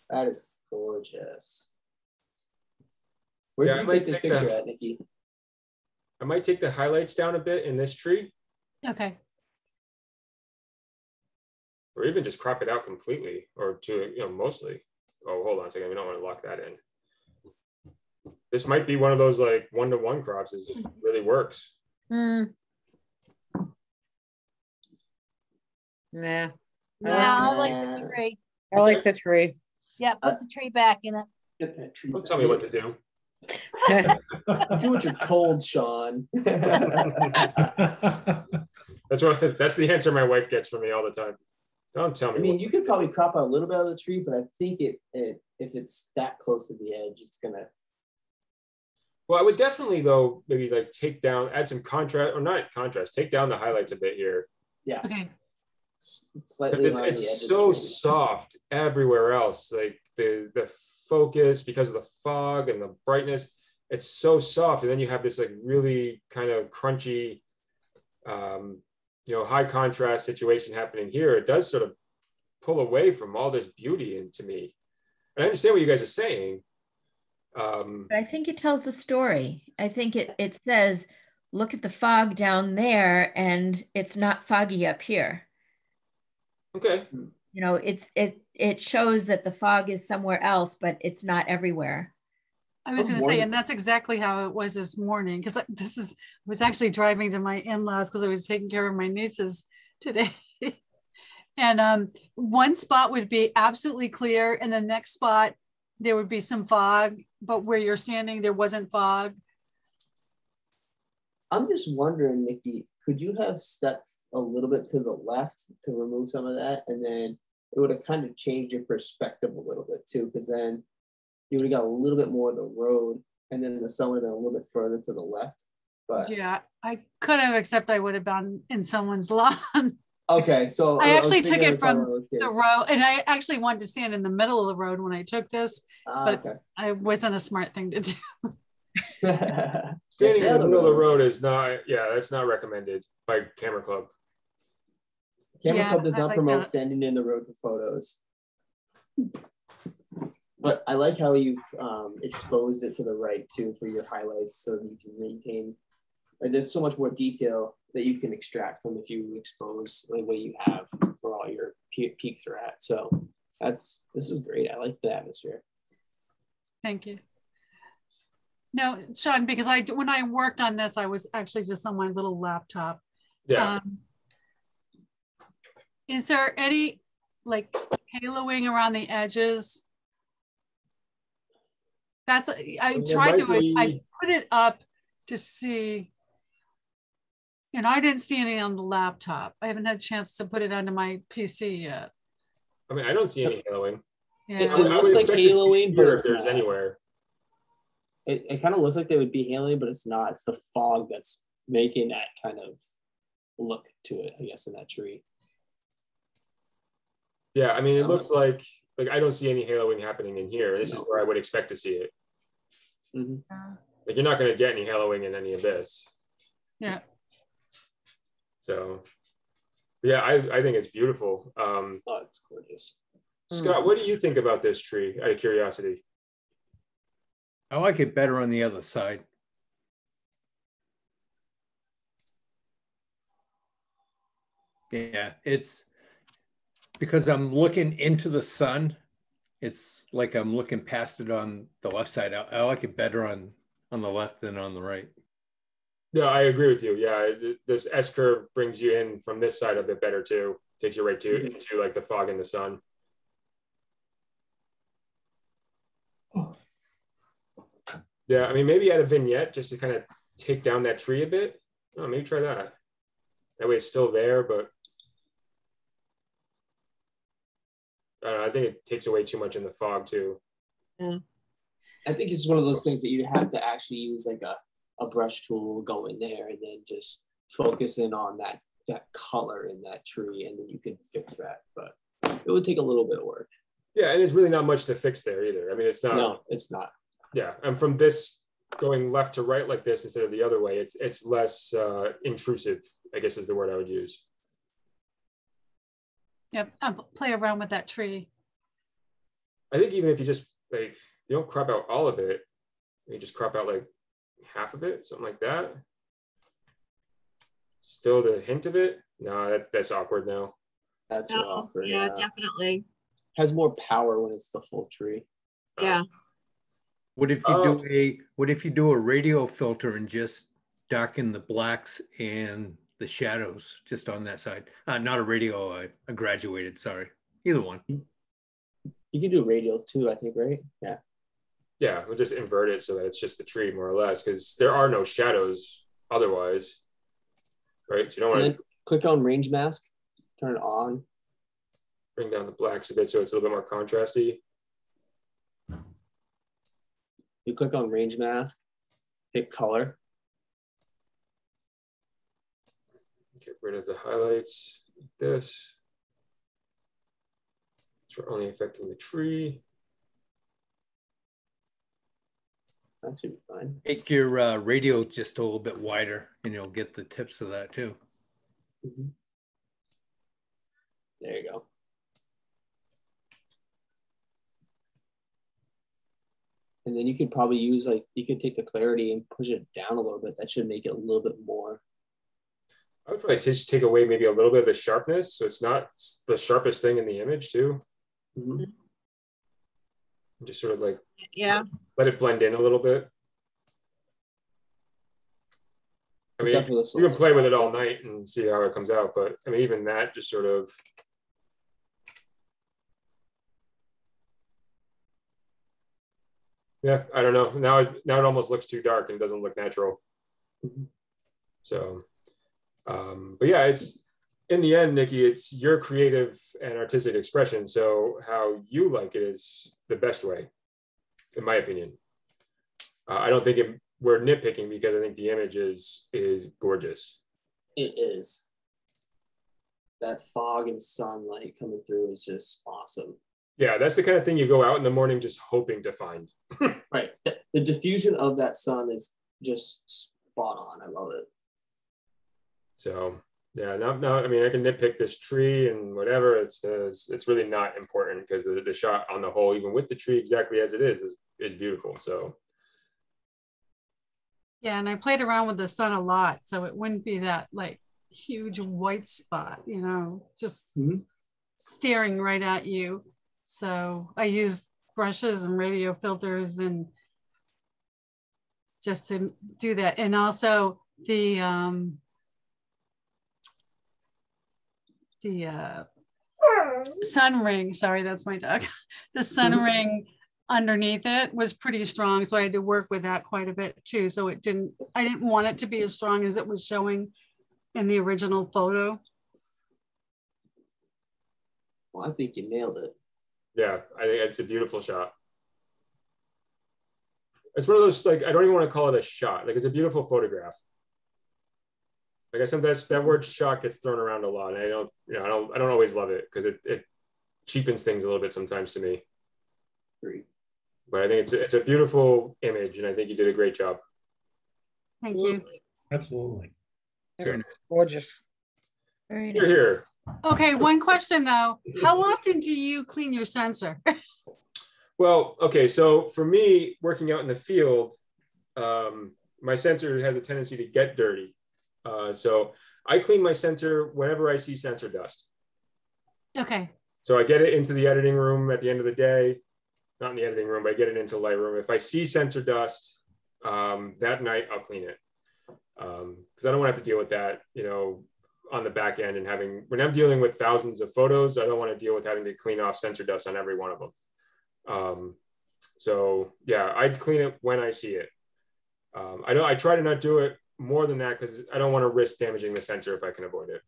That is gorgeous. Where did you take this picture at, Nikki? I might take the highlights down a bit in this tree. Okay. or even just crop it out completely, or to, mostly. Oh, hold on a second. We don't want to lock that in. This might be one of those like 1-to-1 crops. It really works. Nah. Yeah, I like the tree. I like the tree. Yeah, put the tree back in it. Get that tree. Don't tell me what to do. Do what you're told, Sean. That's the answer my wife gets from me all the time. Don't tell me. I mean, you could probably crop out a little bit of the tree, but I think it if it's that close to the edge, it's gonna. Well, I would definitely though maybe like take down, add some contrast, or not contrast, take down the highlights a bit here. Yeah. Okay. Slightly It's, around the edge it's of so the tree. soft everywhere else. Like the focus, because of the fog and the brightness, it's so soft, and then you have this like really kind of crunchy, high contrast situation happening here. It does sort of pull away from all this beauty into me. And I understand what you guys are saying. But I think it tells the story. I think it says, look at the fog down there, and it's not foggy up here. Okay. It shows that the fog is somewhere else, but it's not everywhere. I was going to say, and that's exactly how it was this morning, because I was actually driving to my in-laws because I was taking care of my nieces today. And one spot would be absolutely clear, and the next spot there would be some fog, but where you're standing, there wasn't fog. I'm just wondering, Nikki, could you have stepped a little bit to the left to remove some of that? And then it would have kind of changed your perspective a little bit too, because then you would have got a little bit more of the road, and then the sun would have been a little bit further to the left. But yeah, I could have, except I would have been in someone's lawn. Okay, so I actually took it from the road, and I actually wanted to stand in the middle of the road when I took this, but okay. I wasn't a smart thing to do. Standing in the middle of the road is not, that's not recommended by Camera Club. Camera Club does not promote standing in the road for photos. But I like how you've exposed it to the right too for your highlights, so that you can maintain. Like, there's so much more detail that you can extract from if you expose the way you have where all your peaks are at. So this is great. I like the atmosphere. Thank you. No, Sean, because when I worked on this, I was actually just on my little laptop. Yeah. Is there any like haloing around the edges? I put it up to see, and I didn't see any on the laptop. I haven't had a chance to put it onto my PC yet. I mean, I don't see any haloing. Yeah. It looks like haloing, but if there's anywhere. It kind of looks like they would be haloing, but it's not. It's the fog that's making that kind of look to it, I guess, in that tree. Yeah, I mean, it looks like I don't see any haloing happening in here. This is where I would expect to see it. Mm-hmm. Like, you're not going to get any haloing in any of this. Yeah. So, yeah, I think it's beautiful. It's gorgeous. Scott, what do you think about this tree, out of curiosity? I like it better on the other side. Yeah, it's because I'm looking into the sun. It's like I'm looking past it on the left side. I like it better on the left than on the right. Yeah, I agree with you. Yeah, this S curve brings you in from this side a bit better too. Takes you right into like the fog and the sun. Yeah, I mean, maybe add a vignette just to kind of take down that tree a bit. Oh, maybe try that. That way it's still there, but I don't know, I think it takes away too much in the fog too. Yeah. I think it's one of those things that you have to actually use like a brush tool, go in there and then just focus in on that color in that tree, and then you can fix that. But it would take a little bit of work. Yeah, and there's really not much to fix there either. I mean, it's not. No, it's not. Yeah, and from this going left to right like this instead of the other way, it's less intrusive, I guess is the word I would use. Yep, I'll play around with that tree. I think even if you just you don't crop out all of it, you just crop out like half of it, something like that. Still the hint of it. No, that's awkward now. That's Oh, rocker, yeah, definitely. Has more power when it's the full tree. Yeah. What if you do a radio filter and just darken the blacks and the shadows just on that side? Not a radio, a graduated, sorry. Either one. You can do radial too, I think, right? Yeah. Yeah, we'll just invert it so that it's just the tree more or less, because there are no shadows otherwise, right? So you don't want to click on range mask, turn it on. Bring down the blacks a bit so it's a little bit more contrasty. You click on range mask, hit color. Get rid of the highlights like this. So we're only affecting the tree. That should be fine. Make your radio just a little bit wider and you'll get the tips of that too. Mm-hmm. There you go. And then you could probably use, like, you could take the clarity and push it down a little bit. That should make it a little bit more. I would probably just take away maybe a little bit of the sharpness, so it's not the sharpest thing in the image too. Mm-hmm. Just sort of like, yeah, let it blend in a little bit. I mean, you can play with it all night and see how it comes out, but I mean, even that just sort of, yeah, I don't know. Now it almost looks too dark and doesn't look natural. Mm-hmm. So, but yeah, it's, in the end, Nikki, it's your creative and artistic expression. So how you like it is the best way, in my opinion. I don't think we're nitpicking, because I think the image is gorgeous. It is. That fog and sunlight coming through is just awesome. Yeah, that's the kind of thing you go out in the morning just hoping to find. Right. The diffusion of that sun is just spot on. I love it. So yeah, no, I mean, I can nitpick this tree and whatever. It's really not important, because the shot on the whole, even with the tree exactly as it is beautiful. So yeah, and I played around with the sun a lot, so it wouldn't be that like huge white spot, you know, just staring right at you. So I used brushes and radio filters and just to do that. And also the sun ring, sorry, that's my dog. The sun ring underneath it was pretty strong, so I had to work with that quite a bit too. So I didn't want it to be as strong as it was showing in the original photo. Well, I think you nailed it. yeah, I think it's a beautiful shot. It's one of those, like, I don't even want to call it a shot. Like, it's a beautiful photograph. Like, I sometimes that word shot gets thrown around a lot, and I don't always love it, because it cheapens things a little bit sometimes to me. Great. But I think it's a beautiful image, and I think you did a great job. Thank you. Absolutely. So, Gorgeous. Very you're nice. here. Okay, one question though. How often do you clean your sensor? Well, okay, so for me, working out in the field, my sensor has a tendency to get dirty. So I clean my sensor whenever I see sensor dust. Okay. So I get it into the editing room at the end of the day, not in the editing room, but I get it into Lightroom. If I see sensor dust, that night I'll clean it. Because I don't want to have to deal with that, on the back end, and when I'm dealing with thousands of photos, I don't want to deal with having to clean off sensor dust on every one of them. So yeah, I'd clean it when I see it. I try to not do it more than that, because I don't want to risk damaging the sensor if I can avoid it.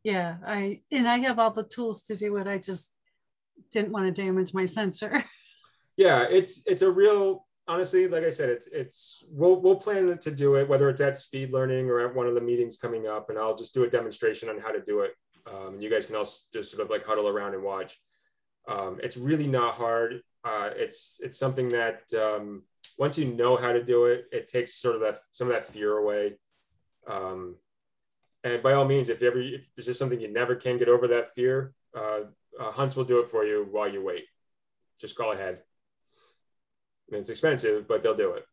Yeah, I have all the tools to do it. I just didn't want to damage my sensor. Yeah, it's a real, honestly, like I said, we'll plan to do it, whether it's at speed learning or at one of the meetings coming up, and I'll just do a demonstration on how to do it. And you guys can also just sort of like huddle around and watch. It's really not hard. It's something that once you know how to do it, it takes sort of some of that fear away. And by all means, if it's just something you never can get over that fear, Hunts will do it for you while you wait. Just call ahead. I mean, it's expensive, but they'll do it.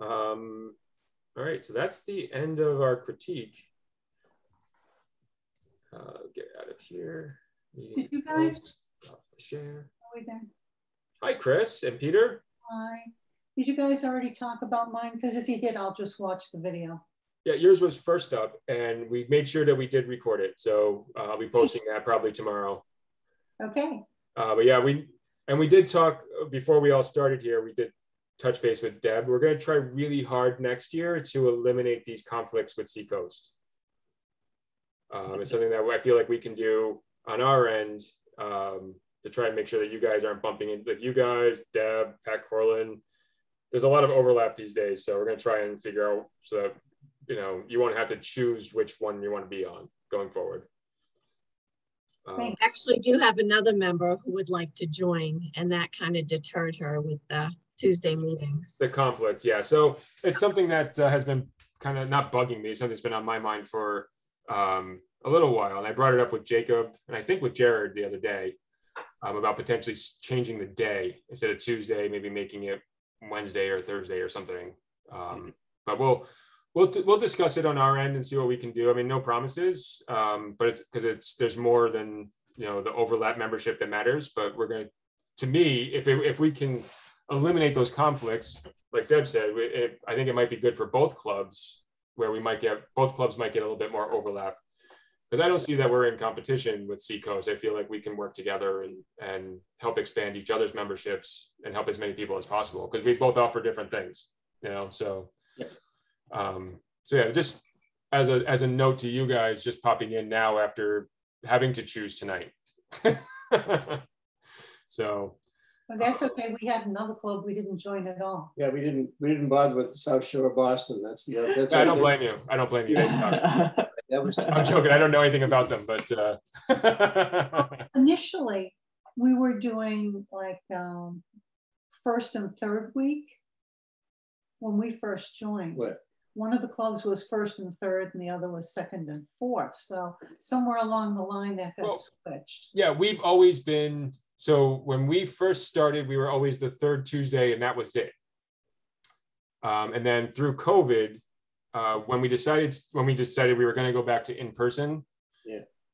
All right, so that's the end of our critique. Get out of here. Did you guys share? There? Hi, Chris and Peter. Hi. Did you guys already talk about mine? Because if you did, I'll just watch the video. Yeah, yours was first up, and we made sure that we did record it. So I'll be posting that probably tomorrow. Okay. But yeah, we did talk before we all started here. We did touch base with Deb. We're going to try really hard next year to eliminate these conflicts with Seacoast. It's something that I feel like we can do on our end to try and make sure that you guys aren't bumping into, like you guys, Deb, Pat Corlin. There's a lot of overlap these days, so we're going to try and figure out so that you won't have to choose which one you want to be on going forward. I actually do have another member who would like to join, and that kind of deterred her with the Tuesday meetings. The conflict, yeah. So it's something that has been kind of not bugging me. Something that's been on my mind for a little while, and I brought it up with Jacob and I think with Jared the other day about potentially changing the day instead of Tuesday, maybe making it Wednesday or Thursday or something. But we'll discuss it on our end and see what we can do. I mean, no promises, but it's because there's more than the overlap membership that matters. But we're going to me, if we can eliminate those conflicts, like Deb said, I think it might be good for both clubs, where both clubs might get a little bit more overlap. Because I don't see that we're in competition with Seacoast. I feel like we can work together and help expand each other's memberships and help as many people as possible, because we both offer different things, so. Yeah. So yeah, just as a note to you guys, just popping in now after having to choose tonight. So. Well, that's okay. We had another club we didn't join at all. Yeah, we didn't bother with the South Shore of Boston. That's I don't blame you. I don't blame you. I'm joking. I don't know anything about them, but initially we were doing like first and third week when we first joined. What? One of the clubs was first and third, and the other was second and fourth. So somewhere along the line that got switched. Yeah, we've always been. So when we first started, we were always the third Tuesday, and that was it. And then through COVID, when we decided we were going to go back to in person,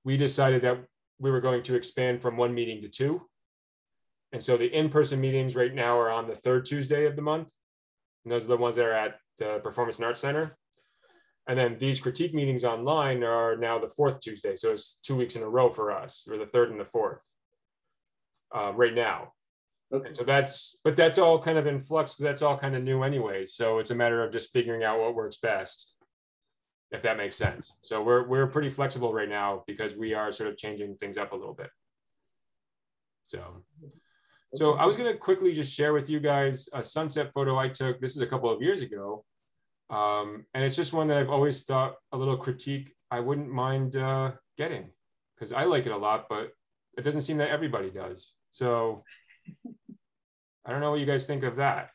we decided that we were going to expand from one meeting to two. And so the in-person meetings right now are on the third Tuesday of the month. And those are the ones that are at the Performance and Arts Center. And then these critique meetings online are now the fourth Tuesday. So it's 2 weeks in a row for us. We're the third and the fourth right now. Okay. And so that's all kind of in flux, because that's all kind of new anyway. So it's a matter of just figuring out what works best, if that makes sense. So we're pretty flexible right now because we are sort of changing things up a little bit. So I was going to quickly just share with you guys a sunset photo I took. This is a couple of years ago. And it's just one that I've always thought a little critique I wouldn't mind getting, because I like it a lot, but it doesn't seem that everybody does. So I don't know what you guys think of that.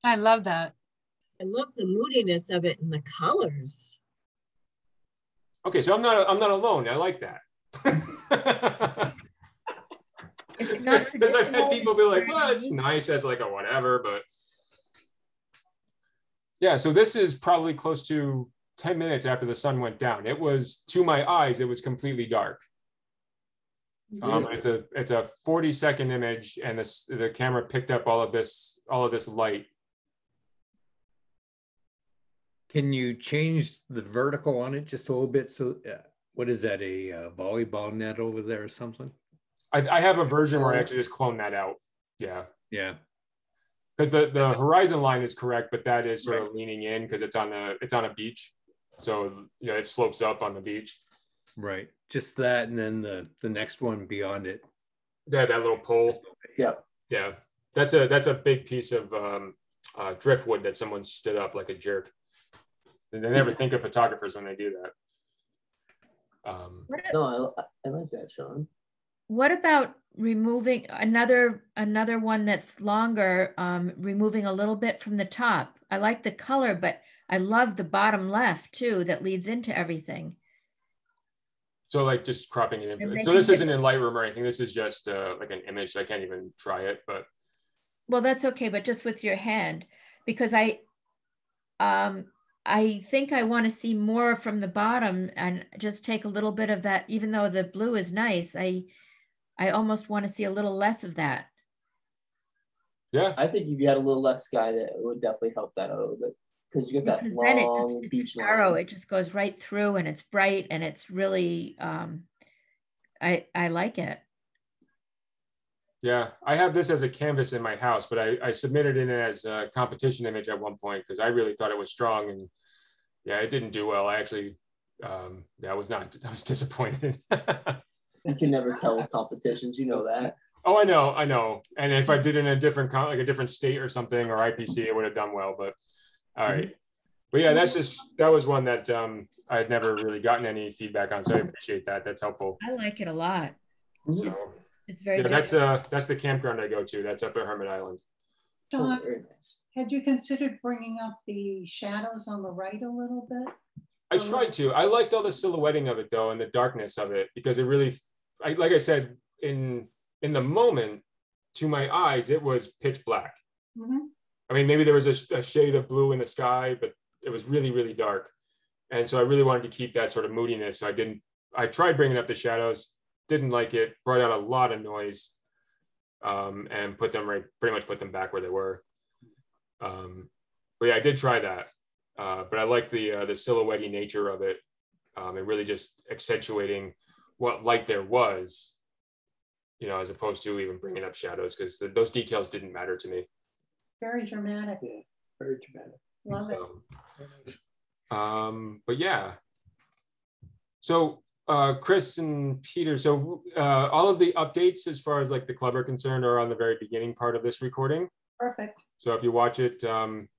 I love that. I love the moodiness of it and the colors. Okay, so I'm not alone. I like that. It's not because I've had people be like, well, it's nice as like a whatever, but yeah, so this is probably close to 10 minutes after the sun went down. It was, to my eyes, it was completely dark. It's a 40-second image, and the camera picked up all of this light. Can you change the vertical on it just a little bit? So what is that, a volleyball net over there or something? I have a version where I actually just clone that out. Yeah. Yeah. Because the horizon line is correct, but that is sort of leaning in because it's on a beach. So it slopes up on the beach. Right. Just that, and then the next one beyond it. Yeah, that little pole. Yeah. Yeah. That's a big piece of driftwood that someone stood up like a jerk. And they never think of photographers when they do that. No, I like that, Sean. What about removing another one that's longer, removing a little bit from the top? I like the color, but I love the bottom left too, that leads into everything. So like just cropping it in. So this isn't in Lightroom or anything. This is just like an image. So I can't even try it, but. Well, that's okay, but just with your hand, because I think I want to see more from the bottom and just take a little bit of that, even though the blue is nice, I almost want to see a little less of that. Yeah. I think if you had a little less sky, that would definitely help that out a little bit. Because you get that Because long then it's beach an arrow. line. It just goes right through and it's bright and it's really, I like it. Yeah, I have this as a canvas in my house, but I submitted it as a competition image at one point because I really thought it was strong, and yeah, it didn't do well. I actually, I was disappointed. You can never tell with competitions, you know that. Oh, I know. And if I did it in a different, like a different state or something, or IPC, it would have done well, but all right. But yeah, that was one that I had never really gotten any feedback on, so I appreciate that. That's helpful. I like it a lot. So it's very yeah, different. that's the campground I go to. That's up at Hermit Island. John, Very nice. had you considered bringing up the shadows on the right a little bit? I tried to. I liked all the silhouetting of it though, and the darkness of it, because it really, like I said, in the moment, to my eyes, it was pitch black. I mean, maybe there was a shade of blue in the sky, but it was really, really dark. And so I really wanted to keep that sort of moodiness. So I tried bringing up the shadows, didn't like it, brought out a lot of noise, and pretty much put them back where they were. But yeah, I did try that. But I like the silhouette-y nature of it, and really just accentuating what light there was, as opposed to even bringing up shadows, because those details didn't matter to me. Very dramatic. Yeah, very dramatic. Love it. But yeah. So Chris and Peter, so all of the updates as far as like the club are concerned are on the very beginning part of this recording. Perfect. So if you watch it,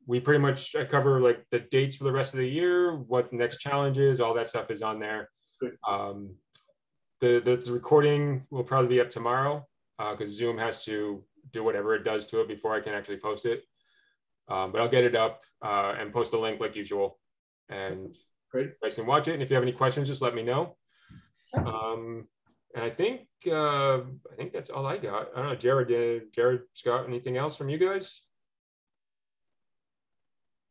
we pretty much cover like the dates for the rest of the year, what the next challenge is, all that stuff is on there. Good. The recording will probably be up tomorrow because Zoom has to do whatever it does to it before I can actually post it. But I'll get it up and post the link like usual. And great. You guys can watch it. And if you have any questions, just let me know. And I think that's all I got. I don't know, Jared, Scott, anything else from you guys?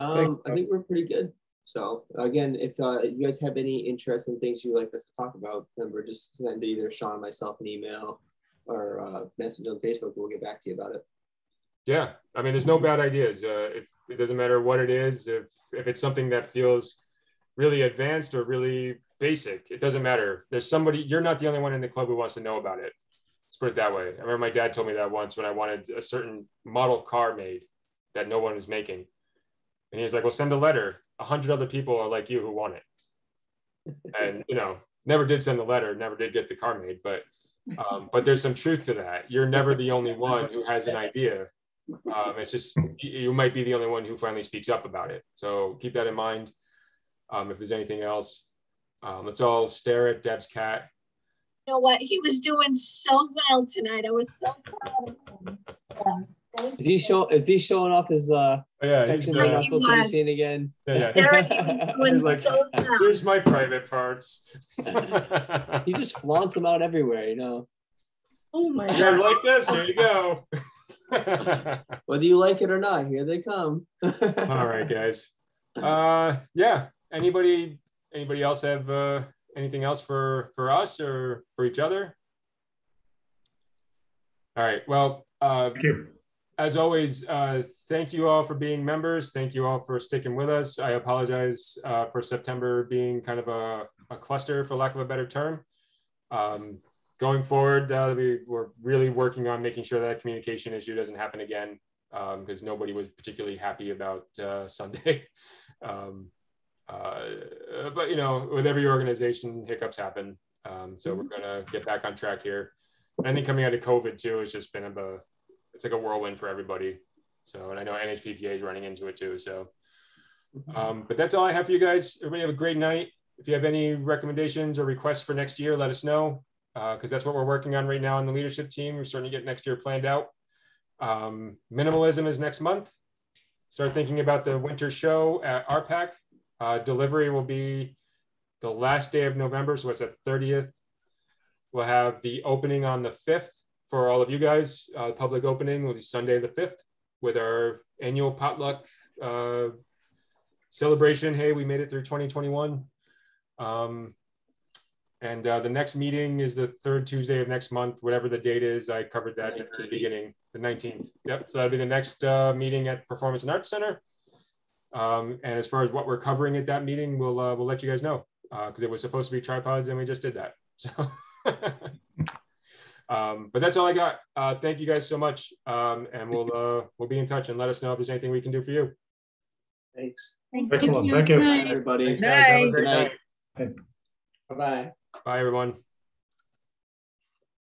I think we're pretty good. So again, if you guys have any interesting things you'd like us to talk about, remember just send either Sean or myself an email or message on Facebook. We'll get back to you about it. Yeah, I mean, there's no bad ideas. If it doesn't matter what it is, if it's something that feels really advanced or really basic, it doesn't matter. There's somebody, you're not the only one in the club who wants to know about it. Let's put it that way. I remember my dad told me that once when I wanted a certain model car made that no one was making. And he was like, well, send a letter. 100 other people are like you who want it. And, never did send the letter, never did get the car made. But there's some truth to that. You're never the only one who has an idea. It's just, you might be the only one who finally speaks up about it. So keep that in mind. If there's anything else, let's all stare at Deb's cat. You know what? He was doing so well tonight. I was so proud of him. Is he showing off his section we're not supposed to be seeing again? Yeah. He's like, so here's my private parts. He just flaunts them out everywhere, Oh my God. You guys like this? Here you go. Whether you like it or not, here they come. All right, guys. Yeah. Anybody else have anything else for us or for each other? All right. Well, thank you. As always, thank you all for being members. Thank you all for sticking with us. I apologize for September being kind of a cluster, for lack of a better term. Going forward, we're really working on making sure that communication issue doesn't happen again, because nobody was particularly happy about Sunday. But with every organization, hiccups happen. So we're gonna get back on track here. And I think coming out of COVID too, it's just been it's like a whirlwind for everybody. So, and I know NHPPA is running into it too. So, but that's all I have for you guys. Everybody have a great night. If you have any recommendations or requests for next year, let us know, because that's what we're working on right now in the leadership team. We're starting to get next year planned out. Minimalism is next month. Start thinking about the winter show at RPAC. Delivery will be the last day of November, so it's the 30th. We'll have the opening on the 5th for all of you guys. Public opening will be Sunday the 5th with our annual potluck celebration. Hey, we made it through 2021. And the next meeting is the third Tuesday of next month, whatever the date is. I covered that at the beginning, the 19th. Yep, so that'll be the next meeting at Performance and Arts Center. And as far as what we're covering at that meeting, we'll let you guys know, because it was supposed to be tripods and we just did that. So, but that's all I got. Thank you guys so much. And we'll be in touch and let us know if there's anything we can do for you. Thanks. Excellent. Thank you. Bye, everybody. Thanks, guys. Have a great Good night. night. Bye-bye. Bye, everyone.